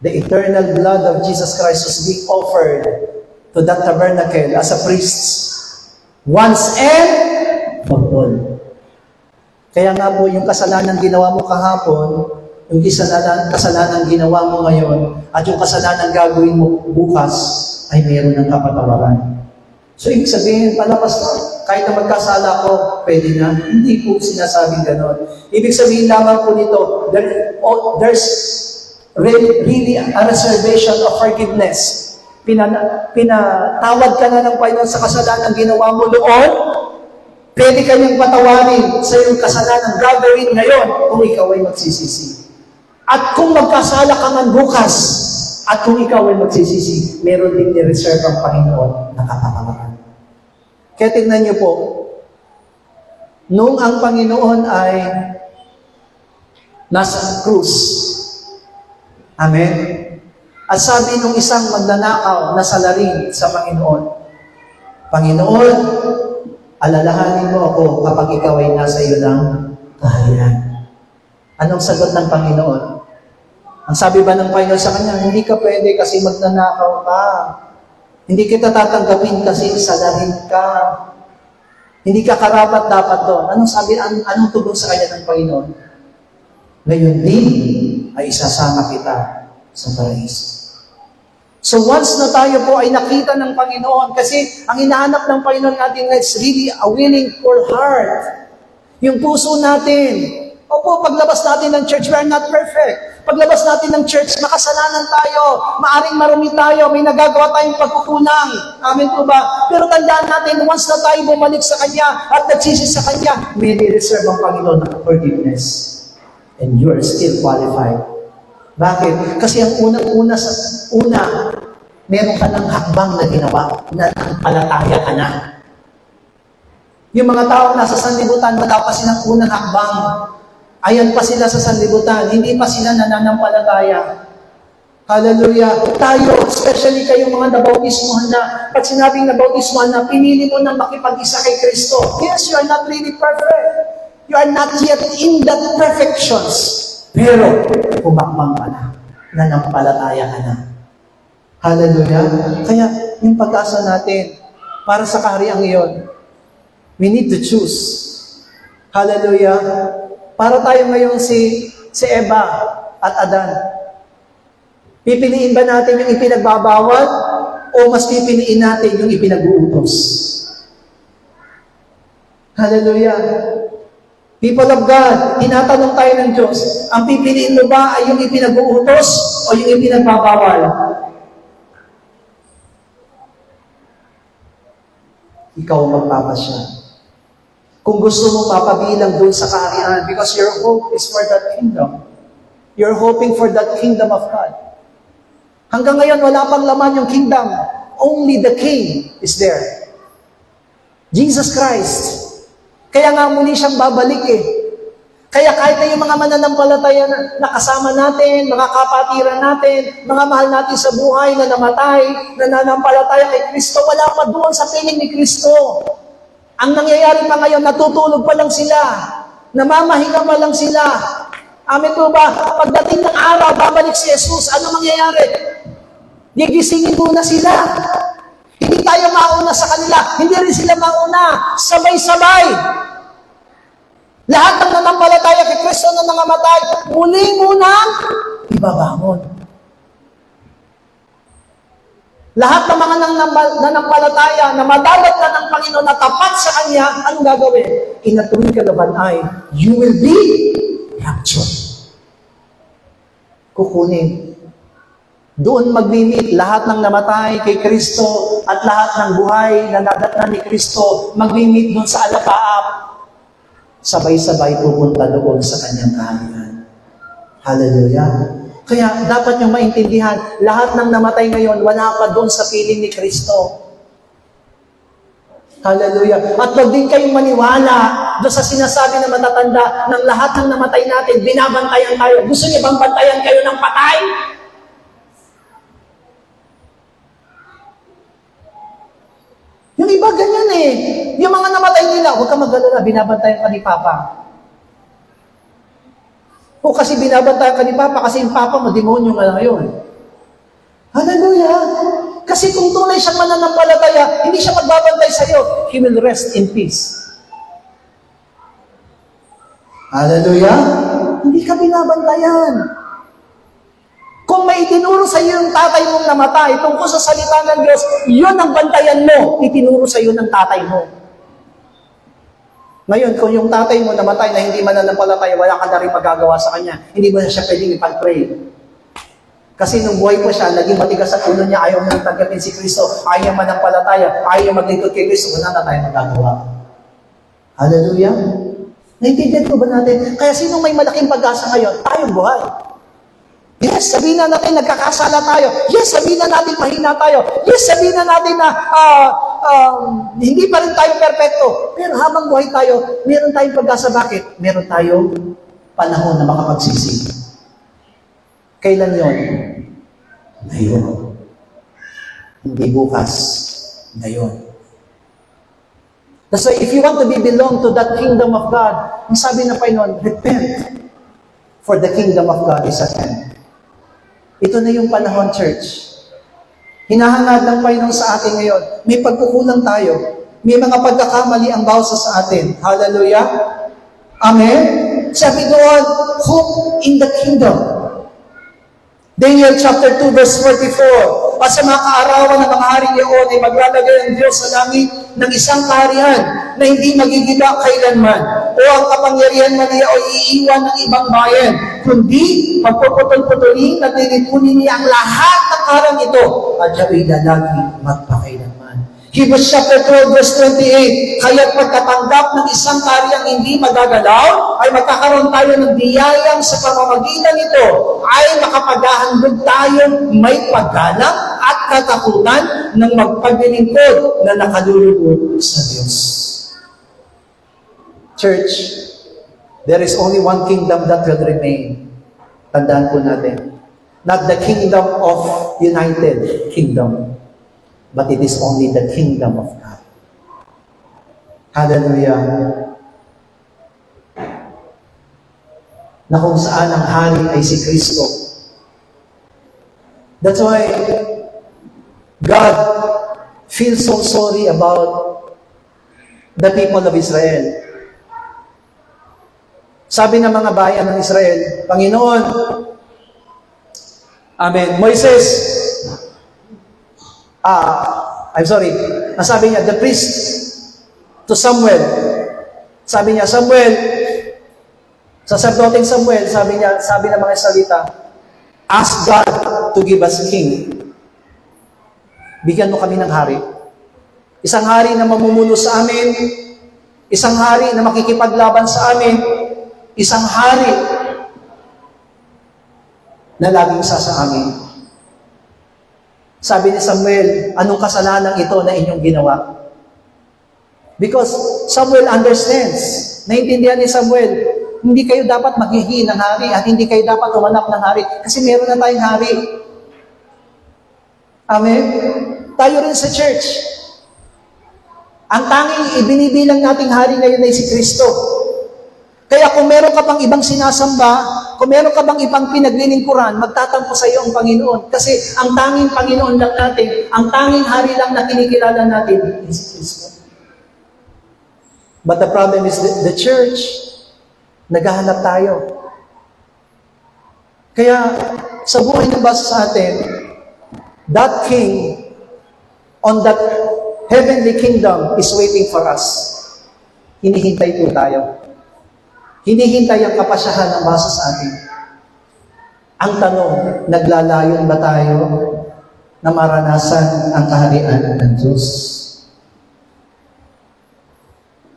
The eternal blood of Jesus Christ was being offered to that tabernacle as a priest once and for all. Kaya nga po, yung kasalanan ginawa mo kahapon, yung kasalanan ginawa mo ngayon, at yung kasalanan gagawin mo bukas, ay mayroon ng kapatawaran. So, ibig sabihin, palabas na, kahit na magkasala ko, pwede na. Hindi po sinasabing gano'n. Ibig sabihin lamang po nito, there's really a reservation of forgiveness. Pinatawad ka na ng Panginoon sa kasalanan ginawa mo noon, pwede kanyang patawarin sa iyong kasalanan gagawin ngayon kung ikaw ay magsisisi. At kung magkasala ka man bukas, at kung ikaw ay magsisisi, meron din ni-reserve ang Panginoon na kapatawaran. Kaya tingnan niyo po, nung ang Panginoon ay nasa krus, amen? At sabi nung isang magnanakaw na salarin sa Panginoon, Panginoon, alalahanin mo ako kapag ikaw ay nasa iyo ng kaharian. Anong sagot ng Panginoon? Ang sabi ba ng Panginoon sa kanya, hindi ka pwede kasi magnanakaw ka. Hindi kita tatanggapin kasi salarin ka. Hindi ka karapat dapat doon. Anong tugon sa kanya ng Panginoon? Ngayon din ay isasama kita sa paraiso. So once na tayo po ay nakita ng Panginoon, kasi ang hinahanap ng Panginoon natin is really a willing full heart. Yung puso natin. Opo, paglabas natin ng church, we are not perfect. Paglabas natin ng church, makasalanan tayo, maaring marumi tayo, may nagagawa tayong pagkukulang. Amen po ba? Pero tandaan natin, once na tayo bumalik sa Kanya at nagsisi sa Kanya, may reserve ang Panginoon ng forgiveness. And you are still qualified. Bakit? Kasi ang una, meron ka ng hakbang na ginawa, na palataya ka na. Yung mga taong nasa sanlibutan, wala pa silang unang hakbang. Ayan pa sila sa sanlibutan, hindi pa sila nananampalataya. Hallelujah. Tayo, especially kayong mga nabautismuhan na, pag sinabing nabautismuhan na, pinili mo na makipag-isa kay Kristo. Yes, you are not really perfect. You are not yet in that perfections. Pero, umakbang ka na. Nanampalataya ka na. Hallelujah. Kaya, yung pag-asa natin, para sa kahariang iyon, we need to choose. Hallelujah. Para tayo ngayon si Eva at Adan. Pipiliin ba natin yung ipinagbabawal o mas pipiliin natin yung ipinag-uutos? Hallelujah. People of God, tinatanong tayo ng Diyos, ang pipiliin mo ba ay yung ipinag-uutos o yung ipinagbabawal? Ikaw magpapasya. Kung gusto mo papabilang doon sa kaharian, because your hope is for that kingdom. You're hoping for that kingdom of God. Hanggang ngayon, wala pang laman yung kingdom. Only the King is there. Jesus Christ. Kaya nga muli siyang babalik eh. Kaya kahit na yung mga mananampalataya na kasama natin, mga kapatiran natin, mga mahal natin sa buhay na namatay, na nananampalataya kay Kristo, wala pa doon sa piling ni Kristo. Ang nangyayari pa ngayon, natutulog pa lang sila. Namamahinga pa lang sila. Amen po ba? Pagdating ng araw, babalik si Jesus, ano mangyayari? Gigisingin muna sila. Hindi tayo mauna sa kanila. Hindi rin sila mauna. Sabay-sabay. Lahat ng nanampalataya kay Kristo na nangamatay, muli munang ibabangon. Lahat ng mga nanampalataya na madalat na ng Panginoon na tapat sa Kanya, anong gagawin? Inatuwing kalaban ay, you will be raptured. Kukunin. Doon magmimit lahat ng namatay kay Kristo at lahat ng buhay na nadatnan ni Kristo, magmimit doon sa alapaap. Sabay-sabay pupunta doon sa Kanyang kaharian. Hallelujah. Kaya dapat niyong maintindihan, lahat ng namatay ngayon, wala pa doon sa piling ni Kristo. Hallelujah. At wag din kayong maniwala doon sa sinasabi na matatanda ng lahat ng namatay natin, binabantayan tayo. Gusto niyo bang bantayan kayo ng patay? Yung iba ganyan eh. Yung mga namatay nila, huwag ka mag-alala, binabantayan ka ni Papa. O kasi binabantayan ka ni Papa kasi yung Papa mo, demonyo nga ngayon. Hallelujah! Kasi kung tunay siyang mananampalataya, hindi siya magbabantay sa iyo. He will rest in peace. Hallelujah? Hindi ka binabantayan. Kung may itinuro sa iyo yung tatay mong namatay tungkol sa salita ng Diyos, yun ang bantayan mo, itinuro sa iyo ng tatay mo. Ngayon, kung yung tatay mo namatay na hindi mananampalataya, wala ka na rin magagawa sa kanya. Hindi mo na siya pwedeng ipag-pray. Kasi nung buhay pa siya, naging matigas sa ulo niya, ayaw nang tanggapin si Kristo, ayaw manampalataya, ayaw maglingkod kay Kristo, wala na tayong magagawa. Hallelujah? Naintindihan ko ba natin? Kaya sino may malaking pag-asa ngayon? Tayong buhay. Yes, sabihin na natin nagkakasala tayo. Yes, sabihin na natin mahina tayo. Yes, sabihin na natin na hindi pa rin tayo perfecto. Pero habang buhay tayo, meron tayong pag-asa. Bakit? Meron tayong panahon na makapagsisi. Kailan yon? Ngayon. Hindi bukas. Ngayon. That's why if you want to belong to that kingdom of God, ang sabi ng Panginoon, repent, for the kingdom of God is at hand. Ito na yung panahon, church. Hinahangad ng Panginoon sa atin ngayon. May pagkukulang tayo. May mga pagkakamali ang bawsa sa atin. Hallelujah? Amen? Sabi doon, hope in the kingdom. Daniel chapter 2 verse 44. At sa mga kaarawan ng mga hari niyon ay maglalagay ang Diyos sa langit ng isang kaharian na hindi magigiba kailanman. O ang kapangyarihan man niya o iiwan ng ibang bayan, kundi pagpuputol-putulin at nilitunin niya ang lahat ng karang ito at siya'y lalagi magpakailanman. Hebrews chapter 12 verse 28, kaya't pagkatanggap ng isang kahariang hindi magagalaw, ay magkakaroon tayo ng biyayang sa pamamagitan nito, ay makapaghahandog tayo may paggalang at katakutan ng magpaglilingkod na nakalulubog sa Diyos. Church, there is only one kingdom that will remain. Tandaan po natin. Not the kingdom of United Kingdom, but it is only the kingdom of God. Hallelujah. Na kung saan ang hari ay si Kristo. That's why God feels so sorry about the people of Israel. Sabi ng mga bayan ng Israel, Panginoon, Amen, Moises, sabi niya, the priest to Samuel, sabi niya, Samuel, saserdoting Samuel, sabi ng mga salita, ask God to give us king. Bigyan mo kami ng hari. Isang hari na mamumuno sa amin, isang hari na makikipaglaban sa amin, isang hari na laging sa amin. Sabi ni Samuel, anong kasalanan ito na inyong ginawa? Because Samuel understands, naintindihan ni Samuel, hindi kayo dapat maghihingi ng hari at hindi kayo dapat umanap ng hari kasi meron na tayong hari. Amen? Tayo rin sa church. Ang tanging ibinibilang nating hari ngayon ay si Kristo. Kaya kung meron ka pang ibang sinasamba, kung meron ka bang ibang pinaglilingkuran, magtatampo sa iyo ang Panginoon. Kasi ang tanging Panginoon lang natin, ang tanging hari lang na kinikilala natin is Kristo. But the problem is the church, naghahanap tayo. Kaya sa buhay ng basa sa atin, that king on that heavenly kingdom is waiting for us. Hinihintay po tayo. Hinihintay ang kapasyahan ng basa sa atin. Ang tanong, naglalayon ba tayo na maranasan ang kaharian ng Diyos?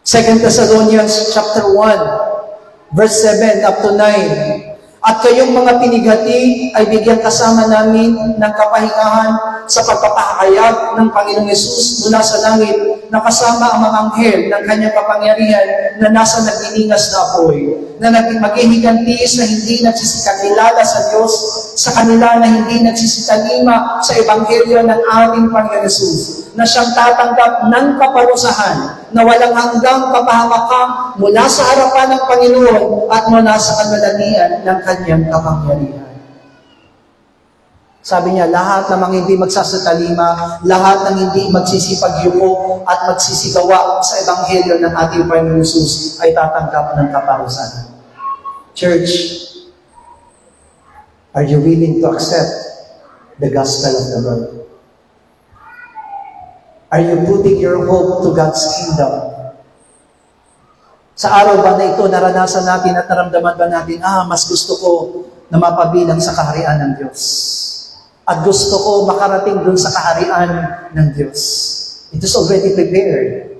2 Thessalonians chapter 1, verse 7 up to 9. At kayong mga pinighati ay bigyan kasama namin ng kapahingahan sa pagpapahayag ng Panginoong Yesus mula sa langit na kasama ang mga anghel ng kanyang kapangyarihan na nasa nagniningas na apoy, na maghihigantis na hindi nagsisikakilala sa Diyos, sa kanila na hindi nagsisitalima sa Ebanghelyo ng aming Panginoong Yesus, na siyang tatanggap ng kaparusahan, na walang hanggang kapahamakan mula sa harapan ng Panginoon at mula sa kaluwalhatian ng kanyang kapangyarihan. Sabi niya, lahat namang hindi magsasatalima, lahat ng hindi magsisipagyuko at magsisigawa sa Ebanghelyo ng ating Panginoon Jesus ay tatanggap ng kaparusahan. Church, are you willing to accept the gospel of the Lord? Are you putting your hope to God's kingdom? Sa araw ba na ito, naranasan natin at naramdaman ba natin, mas gusto ko na mapabilang sa kaharian ng Diyos. At gusto ko makarating dun sa kaharian ng Diyos. It is already prepared.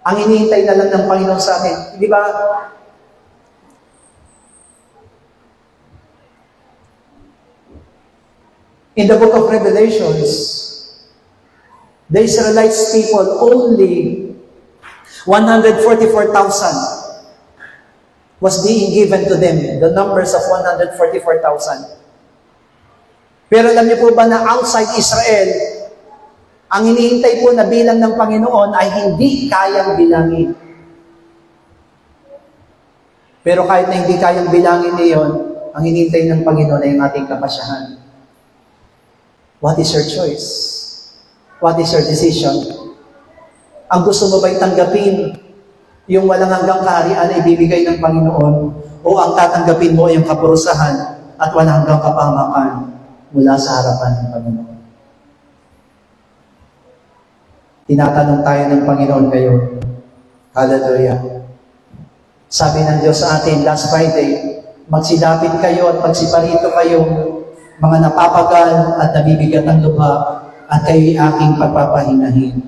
Ang hinihintay na lang ng Panginoon sa amin. Di ba? In the book of Revelations, the Israelites people only 144,000 was being given to them, the numbers of 144,000. Pero alam niyo po ba na outside Israel, ang hinihintay po na bilang ng Panginoon ay hindi kayang bilangin. Pero kahit na hindi kayang bilangin niyon, ang hinihintay ng Panginoon ay ang ating kapasyahan. What is your choice? What is your decision? Ang gusto mo ba'y tanggapin yung walang hanggang kaharian na ibibigay ng Panginoon o ang tatanggapin mo ay yung kaparusahan at walang hanggang kapahamakan mula sa harapan ng Panginoon? Tinatanong tayo ng Panginoon ngayon. Hallelujah. Sabi ng Diyos sa atin last Friday, magsilapit kayo at magsiparito kayo, mga napapagal at nabibigat ang lubha, at kayo'y aking pagpapahinahin.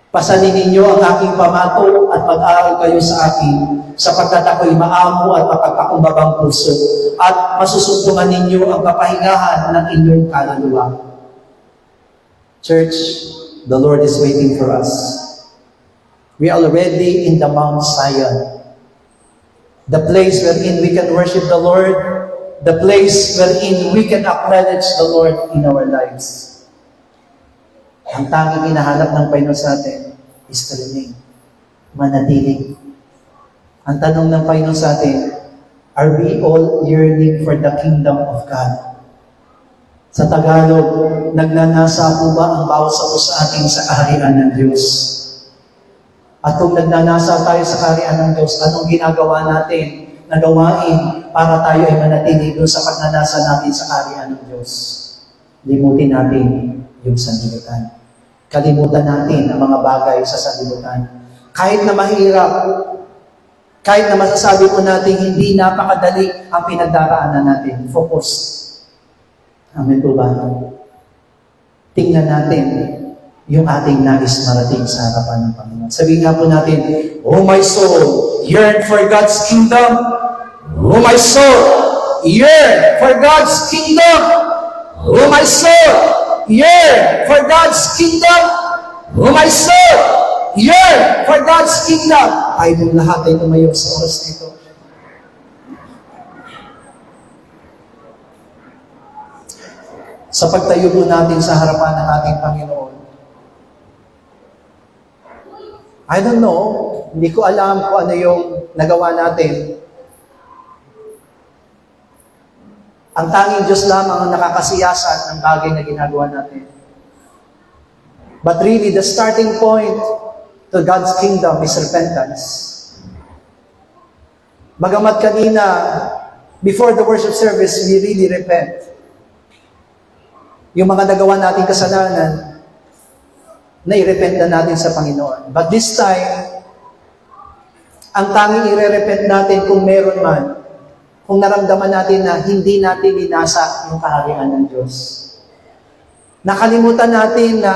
Pasanin ninyo ang aking pamato at mag-aaral kayo sa akin, sapagkat ako'y maamo at mapagpakumbabang puso, at masusuntungan ninyo ang kapahingahan ng inyong kaluluwa. Church, the Lord is waiting for us. We are already in the Mount Zion, the place wherein we can worship the Lord, the place wherein we can acknowledge the Lord in our lives. Ang tanging hinahanap ng Panginoon sa atin is to remain, manatiling. Ang tanong ng Panginoon sa atin, are we all yearning for the kingdom of God? Sa Tagalog, nagnanasa po ba ang bawat sa atin sa kaharian ng Diyos? At kung nagnanasa tayo sa kaharian ng Diyos, anong ginagawa natin na gawain para tayo ay manatili doon sa pagnanasa natin sa kaharian ng Diyos? Limutin natin yung sanlibutan. Kalimutan natin ang mga bagay sa sanlibutan. Kahit na mahirap, kahit na masasabi po natin hindi napakadali ang pinagdaraanan natin, focus. Amen po ba? Tingnan natin yung ating nais marating sa harapan ng Panginoon. Sabihin nga po natin, oh my soul, yearn for God's kingdom. Oh my soul, yearn for God's kingdom. Oh my soul, yearn for God's kingdom. Oh my soul, yearn for God's kingdom. Ay, nung lahat ay tumayo sa oras nito. Sa pagtayo po natin sa harapan ng ating Panginoon, I don't know, hindi ko alam kung ano yung nagawa natin. Ang tanging Diyos lamang ang nakakasiyasan ng bagay na ginagawa natin. But really, the starting point to God's kingdom is repentance. Bagamat kanina, before the worship service, we really repent. Yung mga nagawa natin kasalanan, nai-repent na natin sa Panginoon. But this time, ang tanging i-repent natin kung meron man, kung naramdaman natin na hindi natin inasa yung kaharian ng Diyos. Nakalimutan natin na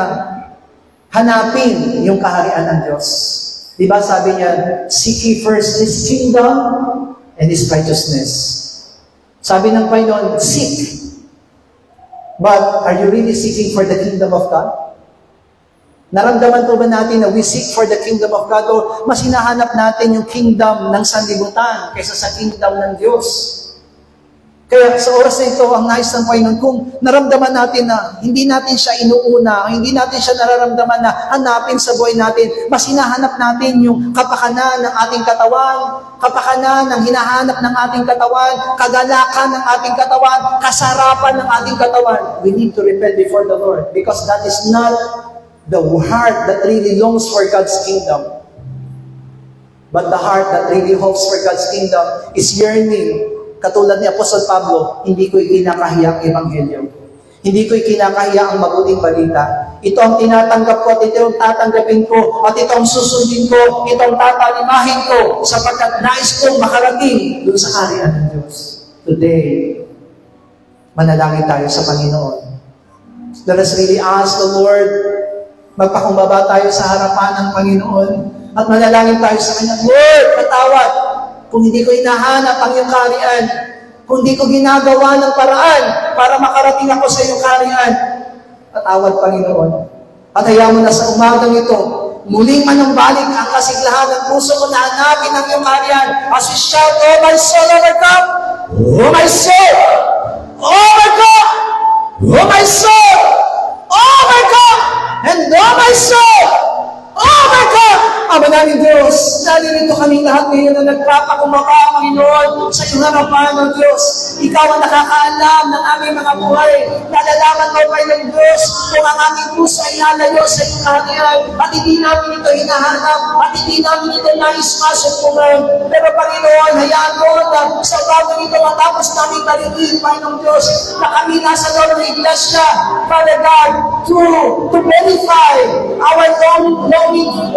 hanapin yung kaharian ng Diyos. Diba sabi niya, seek ye first His kingdom and His righteousness. Sabi ng Panginoon, seek. But are you really seeking for the kingdom of God? Naramdaman po ba natin na we seek for the kingdom of God o mas hinahanap natin yung kingdom ng sanlibutan kaysa sa kingdom ng Diyos? Kaya sa oras na ito, ang nais ng Panginoon, kung naramdaman natin na hindi natin siya inuuna, hindi natin siya nararamdaman na hanapin sa buhay natin, mas hinahanap natin yung kapakanan ng ating katawan, kapakanan ng hinahanap ng ating katawan, kagalakan ng ating katawan, kasarapan ng ating katawan. We need to repent before the Lord because that is not the heart that really longs for God's kingdom. But the heart that really hopes for God's kingdom is yearning. Katulad ni Apostol Pablo, hindi ko ikinakahiya ang Ebanghelyo. Hindi ko ikinakahiya ang mabuting balita. Ito ang tinatanggap ko at ito ang tatanggapin ko at ito ang susundin ko, ito ang tatalimahin ko sapagkat nais kong makarating doon sa kaharian ng Diyos. Today, manalangin tayo sa Panginoon. Let us really ask the Lord, magpakumbaba tayo sa harapan ng Panginoon at manalangin tayo sa Kanya, Lord, patawad kung hindi ko hinahanap ang iyong kaharian, kung hindi ko ginagawa ng paraan para makarating ako sa iyong kaharian. Patawad, Panginoon. At hayaan mo na sa umagang ito, muling manumbalik ang kasiglahan ng puso ko na hanapin ang iyong kaharian as we shout, Oh my soul, oh my God! Oh my soul! Oh my God! Oh my soul! Oh my God! And oh my soul! Oh my God! Ama namin Diyos, naririto kami lahat ngayon na nagpapakumbaba, Panginoon, sa iyong harapan ng Diyos. Ikaw ang nakakaalam ng aming mga buhay. Nalalaman mo, Panginoon Diyos, kung ang aming puso ay nalayo sa iyong kaharian at hindi namin ito hinahanap at hindi namin ito nais-masumpungan. Pero Panginoon, hayaan mo na sa bagong ito matapos namin marinig, Panginoon Diyos, na kami nasa loob ng iglesia, Father God, to verify our longing,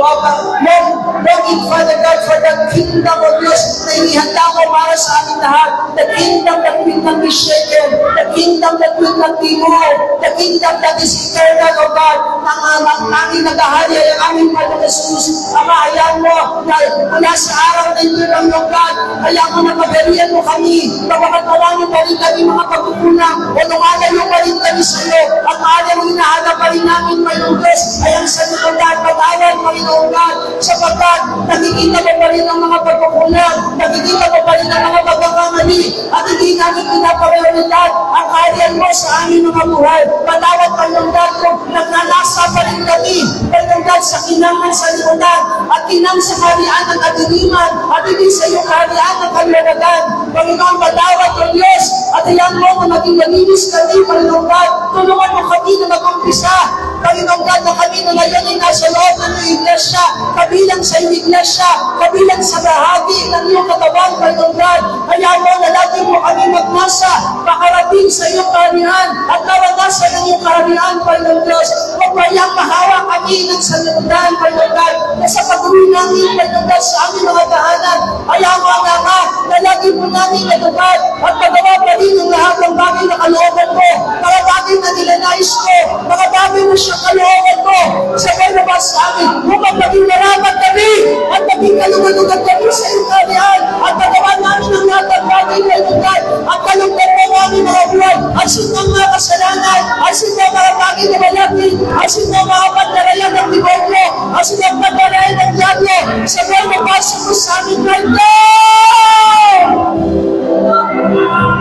Father God, for the kingdom of Diyos na inihanda mo para sa ating lahat. The kingdom that will not be shaken, the kingdom that will not be moved, the kingdom that is eternal, O God, ang aming naghahari ay ang aming Panginoon Jesus. Ama, hayaan mo na mula sa araw na ito lang, O God, hayaan mo na pagarihan mo kami, pagkakatawanin pa rin kami mga pagkukulang, o nungalayo pa rin kami sa iyo, at maaari ang hinahanap pa rin namin, Panginoon Diyos, ay ang sanunod, pag-awan, Panginoon God, sapagkat nakikita mo pa rin ang mga pagkukulang, nakikita mo pa rin ang mga pagkakamali, at hindi namin pinaparealidad ang kaharian mo sa aming mga buhay. Patawad, Panginoon God, kung nagnanasa pa rin kami, Panginoon God, sa kinangan sa limunan, at kinang sa kaharian ng kadiliman, at hindi sa iyong kaharian ng kalwanagan. Panginoon, patawad o Diyos, at hayaan mo na maging malinis kami, Panginoon God, tulungan mo kami na mag-umpisa, Panginoon God, na kami na ngayon ay nasa loob ng iglesia, kabilang sa iglesia, kabilang sa bahagi ng iyong katawan, Panginoon God. Hayaan mo na lagi mo kami magnasa, makarating sa iyong kaharian, at naranasan ng iyong kaharian, Panginoon Diyos. Huwag mayang mahawa kami ng sanlibutan, Panginoon God, na sa pag-uwi namin, Panginoon God, sa aming mga tahanan. Hayaan mo ang Ama, na lagi mo namin natupad, at magawa pa rin ang lahat ng bagay na kalooban mo, mga bagay na nilanais ko, mga bagay na siya kalooban mo, sa kailabas sa amin, upang maging narapat kami, at maging kalumalugan kami sa iyong kaharian, at magawa namin ang lahat ng bagay na ilugan, at kalungkot mo namin mga buhay, at sinang mga kasalanan, at sinang mga bagay na malaki, at sinang mga pagdarayan ng demonyo, at sinang pagdarayan ng diablo, sa buhay na pasok mo sa amin right now!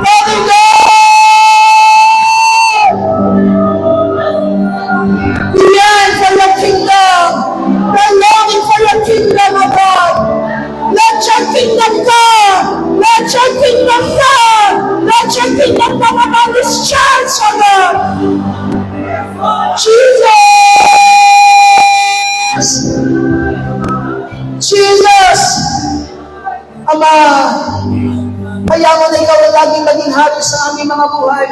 Father God! We yearn for your kingdom. We're longing for your kingdom, O God. Let your kingdom come. Let your kingdom come. Let your kingdom come upon this church, O God. Jesus! Jesus! Ama, hayaan mo na ikaw ang laging maging hari sa aming mga buhay.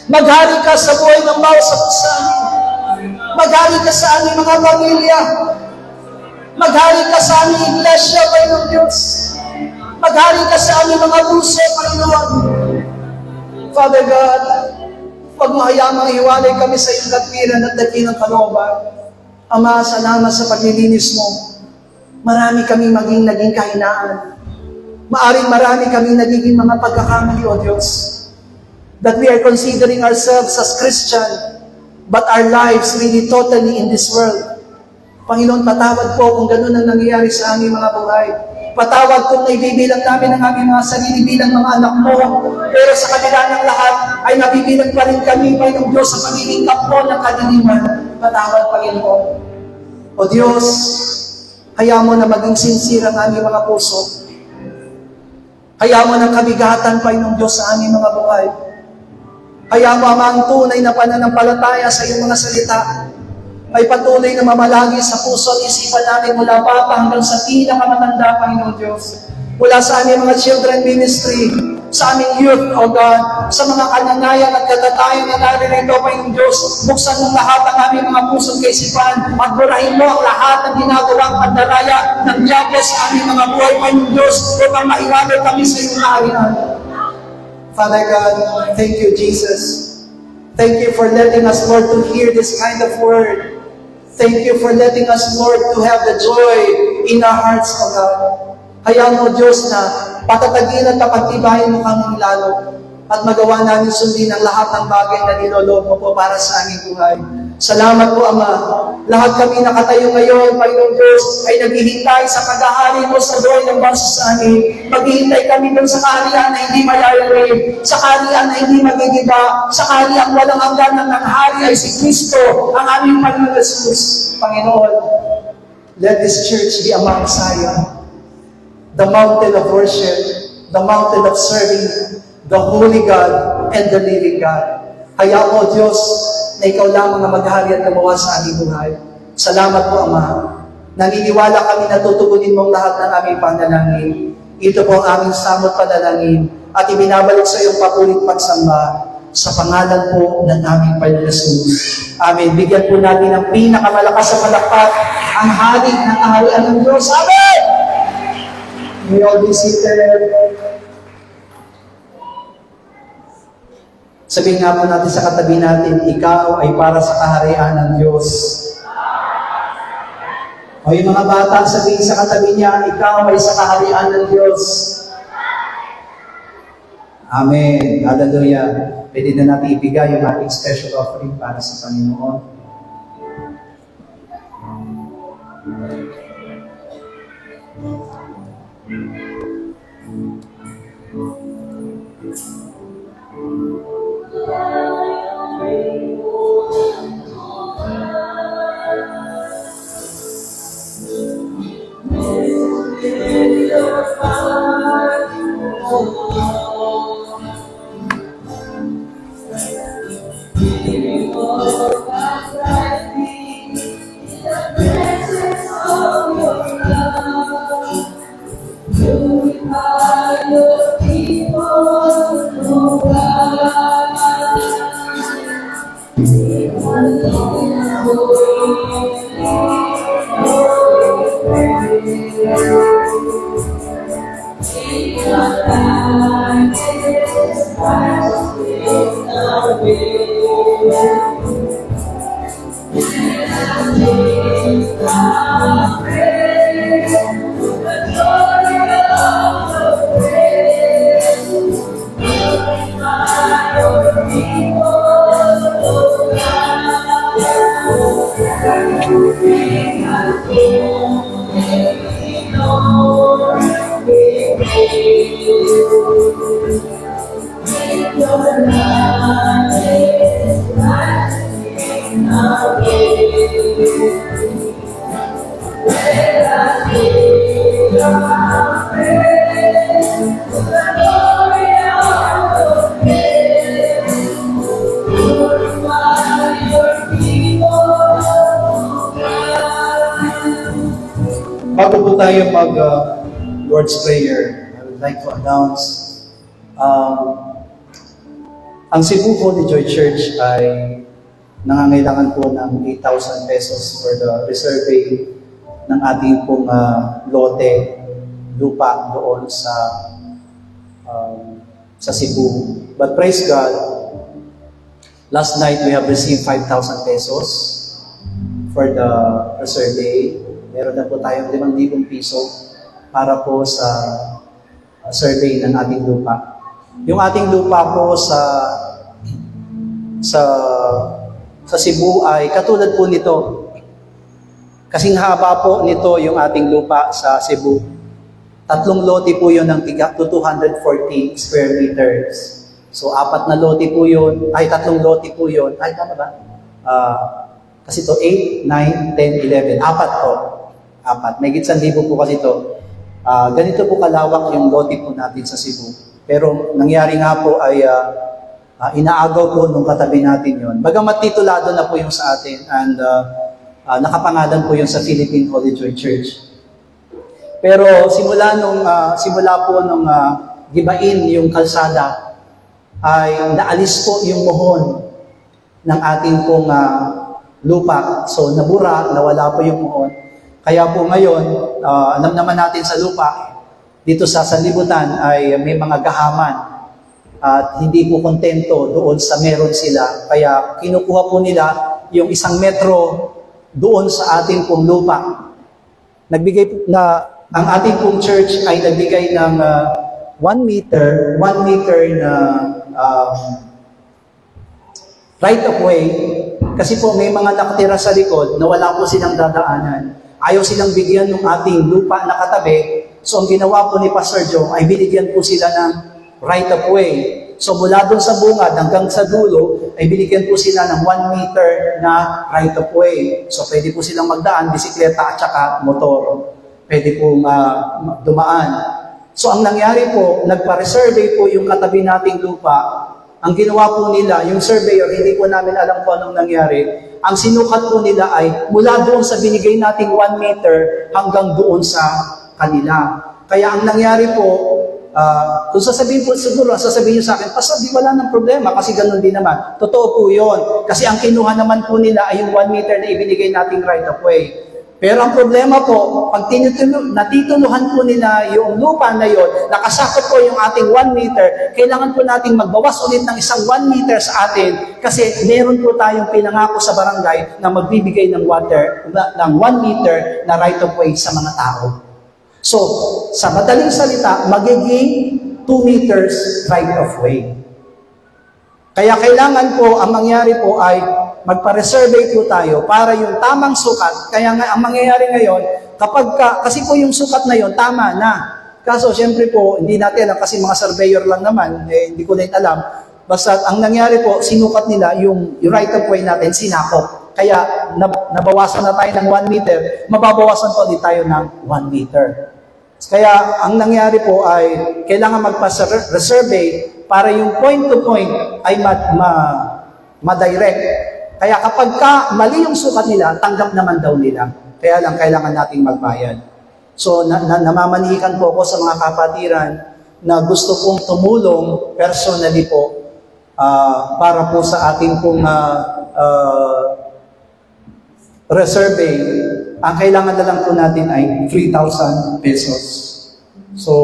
Maghari ka sa buhay ng bawat sa amin. Maghari ka sa aming mga pamilya. Maghari ka sa aming iglesia, Panginoon Diyos. Maghari ka sa aming mga puso, Panginoon. Father God, huwag mo hayaan hiwalay kami sa iyong katwiran at dakilang kalooban. Ama, salamat sa paglilinis mo. Marami kami naging kahinaan. Maaring marami kami nagiging mga pagkakamali, O Diyos. That we are considering ourselves as Christian, but our lives really totally in this world. Panginoon, patawad po kung ganun ang nangyayari sa aming mga buhay. Patawad kung naibibilang namin ang aming mga sarili bilang mga anak mo. Pero sa kabila ng lahat, ay nabibilang pa rin kami, Panginoon Diyos, sa pagiging kapwa ng kadiliman. Patawad, Panginoon. O Diyos, hayaan mo na maging sincere ang aming mga puso. Hayaan mo ng kabigatan, Panginoon Diyos, sa aming mga buhay. Hayaan mo, Ama, ang tunay na pananampalataya sa iyong mga salita. ay patuloy na mamalagi sa puso at isipan namin mula bata hanggang sa pinakamatanda, Panginoon Diyos. Mula sa aming mga children ministry, sa aming youth, O God, sa mga kananayan at katatayan na naririto, Panginoon Diyos, buksan ng lahat ang aming mga pusong kaisipan, magburahin mo ang lahat ng ginagawang pandaraya ng diablo sa aming mga buhay, Panginoon Diyos, upang maiwanag kami sa iyong kaharian. Father God, thank you, Jesus. Thank you for letting us, Lord, to hear this kind of word. Thank you for letting us, Lord, to have the joy in our hearts, O God. Hayaan mo, Diyos, na patatagin at kapatibayin mo kami lalo at magawa namin sundin ang lahat ng bagay na niloloob mo po para sa aming buhay. Salamat po, Ama. Lahat kami nakatayo ngayon, Panginoon Diyos, ay naghihintay sa paghahari mo sa buhay ng bangsa sa amin. Maghihintay kami doon sa kaharian na hindi mayayarin, sa kaharian na hindi magigiba, sa kaharian walang hanggan ng nanghari ay si Kristo, ang aming Panginoon Jesus. Panginoon, let this church be a Mount Zion, the mountain of worship, the mountain of serving the Holy God and the living God. Hayaan mo, Diyos, na ikaw lamang na maghari at gumawa sa aming buhay. Salamat po, Ama. Naniniwala kami na tutugunin mong lahat ng aming panalangin. Ito po ang aming samot panalangin at ibinabalik sa iyong papulit pagsamba sa pangalan po ng aming Panginoon Jesus. Amen. Bigyan po natin ng pinakamalakas sa palakpak ang hari ng kaharian ng Diyos. Amen! May all be seated. Sabihin nga po natin sa katabi natin, ikaw ay para sa kaharian ng Diyos. O yung mga bata, sabihin sa katabi niya, ikaw ay sa kaharian ng Diyos. Amen. Hallelujah. Pwede na natin ibigay yung ating special offering para sa Panginoon. Bago po tayo mag-Lord's Prayer, I would like to announce ang Cebu Holy Joy Church ay nangangailangan po ng 8,000 pesos for the resurvey ng ating pong lote, lupa doon sa Cebu. But praise God, last night we have received 5,000 pesos for the resurvey. Meron na po tayong 5,000 piso para po sa survey ng ating lupa. Yung ating lupa po sa Cebu ay katulad po nito. Kasing haba po nito yung ating lupa sa Cebu. 3 lote po yun ng tiga 240 square meters. So 4 na lote po yun, 3 lote po yun. Ay, tama ba? Kasi ito 8, 9, 10, 11. 4 po. 4. May 1,000 po kasi ito. Ganito po kalawak yung lote po natin sa Cebu. Pero nangyari nga po ay inaagaw po nung katabi natin yon. Bagamat titulado na po yung sa atin and nakapangalan po yun sa Philippine Holy Joy Church. Pero simula po nung gibain yung kalsada, ay naalis po yung muhon ng ating pong lupa. So nabura, nawala po yung muhon. Kaya po ngayon, alam naman natin sa lupa, dito sa sanlibutan ay may mga gahaman at hindi po kontento doon sa meron sila. Kaya kinukuha po nila yung 1 metro doon sa ating pong lupa. Ang ating pong church ay nagbigay ng 1 meter na right of way. Kasi po may mga nakatira sa likod na wala po silang dadaanan. Ayaw silang bigyan ng ating lupa na katabi. So ang ginawa po ni Pastor Joe ay binigyan po sila ng right of way. So mula doon sa bungad hanggang sa dulo ay binigyan po sila ng 1 meter na right of way. So pwede po silang magdaan, bisikleta at saka motor. Pwede po dumaan. So ang nangyari po, nagpa-resurvey po yung katabi nating lupa. Ang ginawa po nila, yung surveyor, hindi po namin alam kung anong nangyari. Ang sinukat po nila ay mula doon sa binigay nating 1 meter hanggang doon sa kanila. Kaya ang nangyari po, kung sasabihin po siguro, sasabihin nyo sa akin, Pastor, di wala ng problema kasi ganun din naman. Totoo po yun. Kasi ang kinuha naman po nila ay yung 1 meter na ibinigay nating right of way. Pero ang problema po, pag natituluhan po nila yung lupa na yon, nakasakop po yung ating 1 meter, kailangan po nating magbawas ulit ng isang 1 meter sa atin kasi meron po tayong pinangako sa barangay na magbibigay ng 1 meter na right of way sa mga tao. So, sa madaling salita, magiging 2 meters right of way. Kaya kailangan po, ang mangyari po ay magpa-resurvey po tayo para yung tamang sukat. Kaya nga, ang mangyayari ngayon, kasi po yung sukat na yon tama na. Kaso, syempre po, hindi natin alam kasi mga surveyor lang naman, hindi ko din alam. Basta, ang nangyari po, sinukat nila yung right of way natin, sinakop. Kaya, nabawasan na tayo ng 1 meter, mababawasan po ulit tayo ng 1 meter. Kaya, ang nangyari po ay, kailangan magpa-resurvey para yung point to point ay ma-direct. Kaya kapag mali yung sukat nila, tanggap naman daw nila. Kaya lang kailangan nating magbayad. So namamanihikan po ako sa mga kapatiran na gusto pong tumulong personally po para po sa ating pong resurvey. Ang kailangan na lang po natin ay 3,000 pesos. So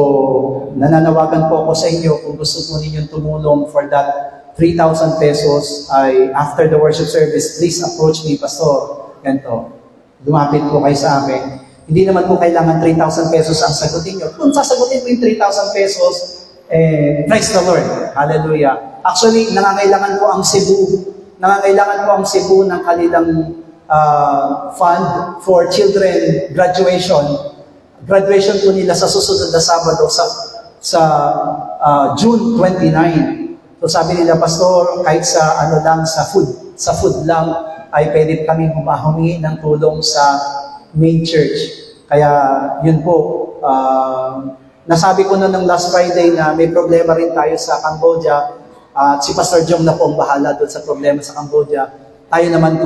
nananawagan po ako sa inyo kung gusto po ninyong tumulong for that 3,000 pesos ay after the worship service, please approach me, Pastor. Ganito. Lumapit po kayo sa amin. Hindi naman po kailangan 3,000 pesos ang sagutin nyo. Kung sasagutin mo yung 3,000 pesos, praise the Lord. Hallelujah. Actually, nangangailangan po ang Cebu. Nangangailangan po ang Cebu ng kanilang fund for children graduation. Graduation po nila sa susunod na Sabado sa June 29. So sabi nila, Pastor, kahit sa food lang, ay pwede kami humingi ng tulong sa main church. Kaya yun po, nasabi ko na ng last Friday na may problema rin tayo sa Cambodia, at si Pastor Jong na po ang bahala doon sa problema sa Cambodia. Tayo naman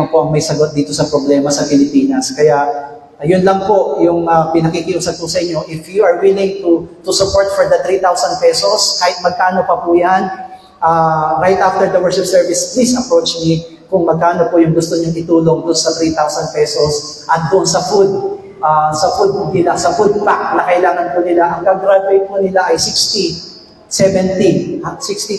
po ang may sagot dito sa problema sa Pilipinas. Kaya ayun lang po yung pinakikiusap ko sa inyo. If you are willing to support for the 3,000 pesos, kahit magkano pa po yan, right after the worship service, please approach me kung magkano po yung gusto nyo itulong doon sa 3,000 pesos at doon sa food pack na kailangan po nila. Ang gagraduate po nila ay 60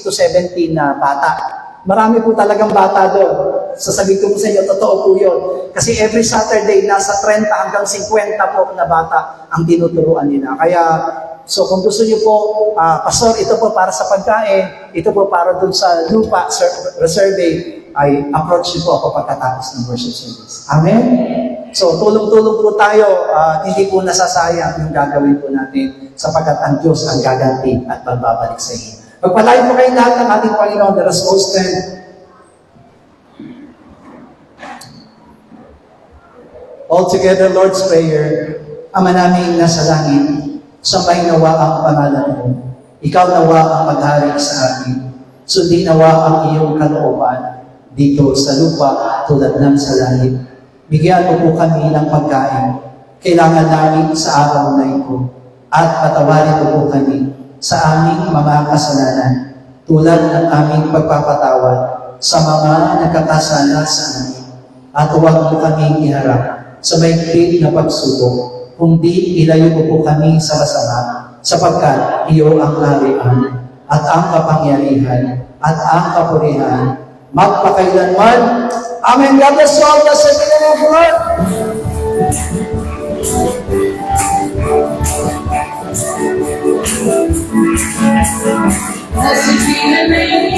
to 70 na bata. Marami po talagang bata doon. Sasabihin ko po sa inyo, totoo po yun. Kasi every Saturday, nasa 30 hanggang 50 po na bata ang tinuturuan nila. Kaya, so kung gusto niyo po, Pastor, ito po para sa pagkain, ito po para dun sa lupa, resurvey, ay approach niyo po ako pagkatapos ng worship service. Amen? So, tulong-tulong po tayo, hindi po nasasayang yung gagawin po natin sapagkat ang Diyos ang gaganti at magbabalik sa inyo. Magpalain po kayo lahat ng ating Panginoon. Let us all stand. All together, Lord's Prayer. Ama naming nasa langit, sambahin nawa ang pangalan mo. Ikaw nawa ang maghari sa amin. Sundin nawa ang iyong kalooban dito sa lupa tulad ng sa langit. Bigyan mo po kami ng pagkain kailangan namin sa araw na ito at patawarin mo po kami sa aming mga kasalanan tulad ng aming pagpapatawad sa mga nagkakasala sa amin. At huwag mo kaming iharap sa maigpit na pagsubok, kundi ilayo mo po kami sa masama, sapagkat iyo ang kaharian at ang kapangyarihan at ang kapurihan magpakailanman. Amen. God bless you all. Bless the name of the Lord. Blessed be the name.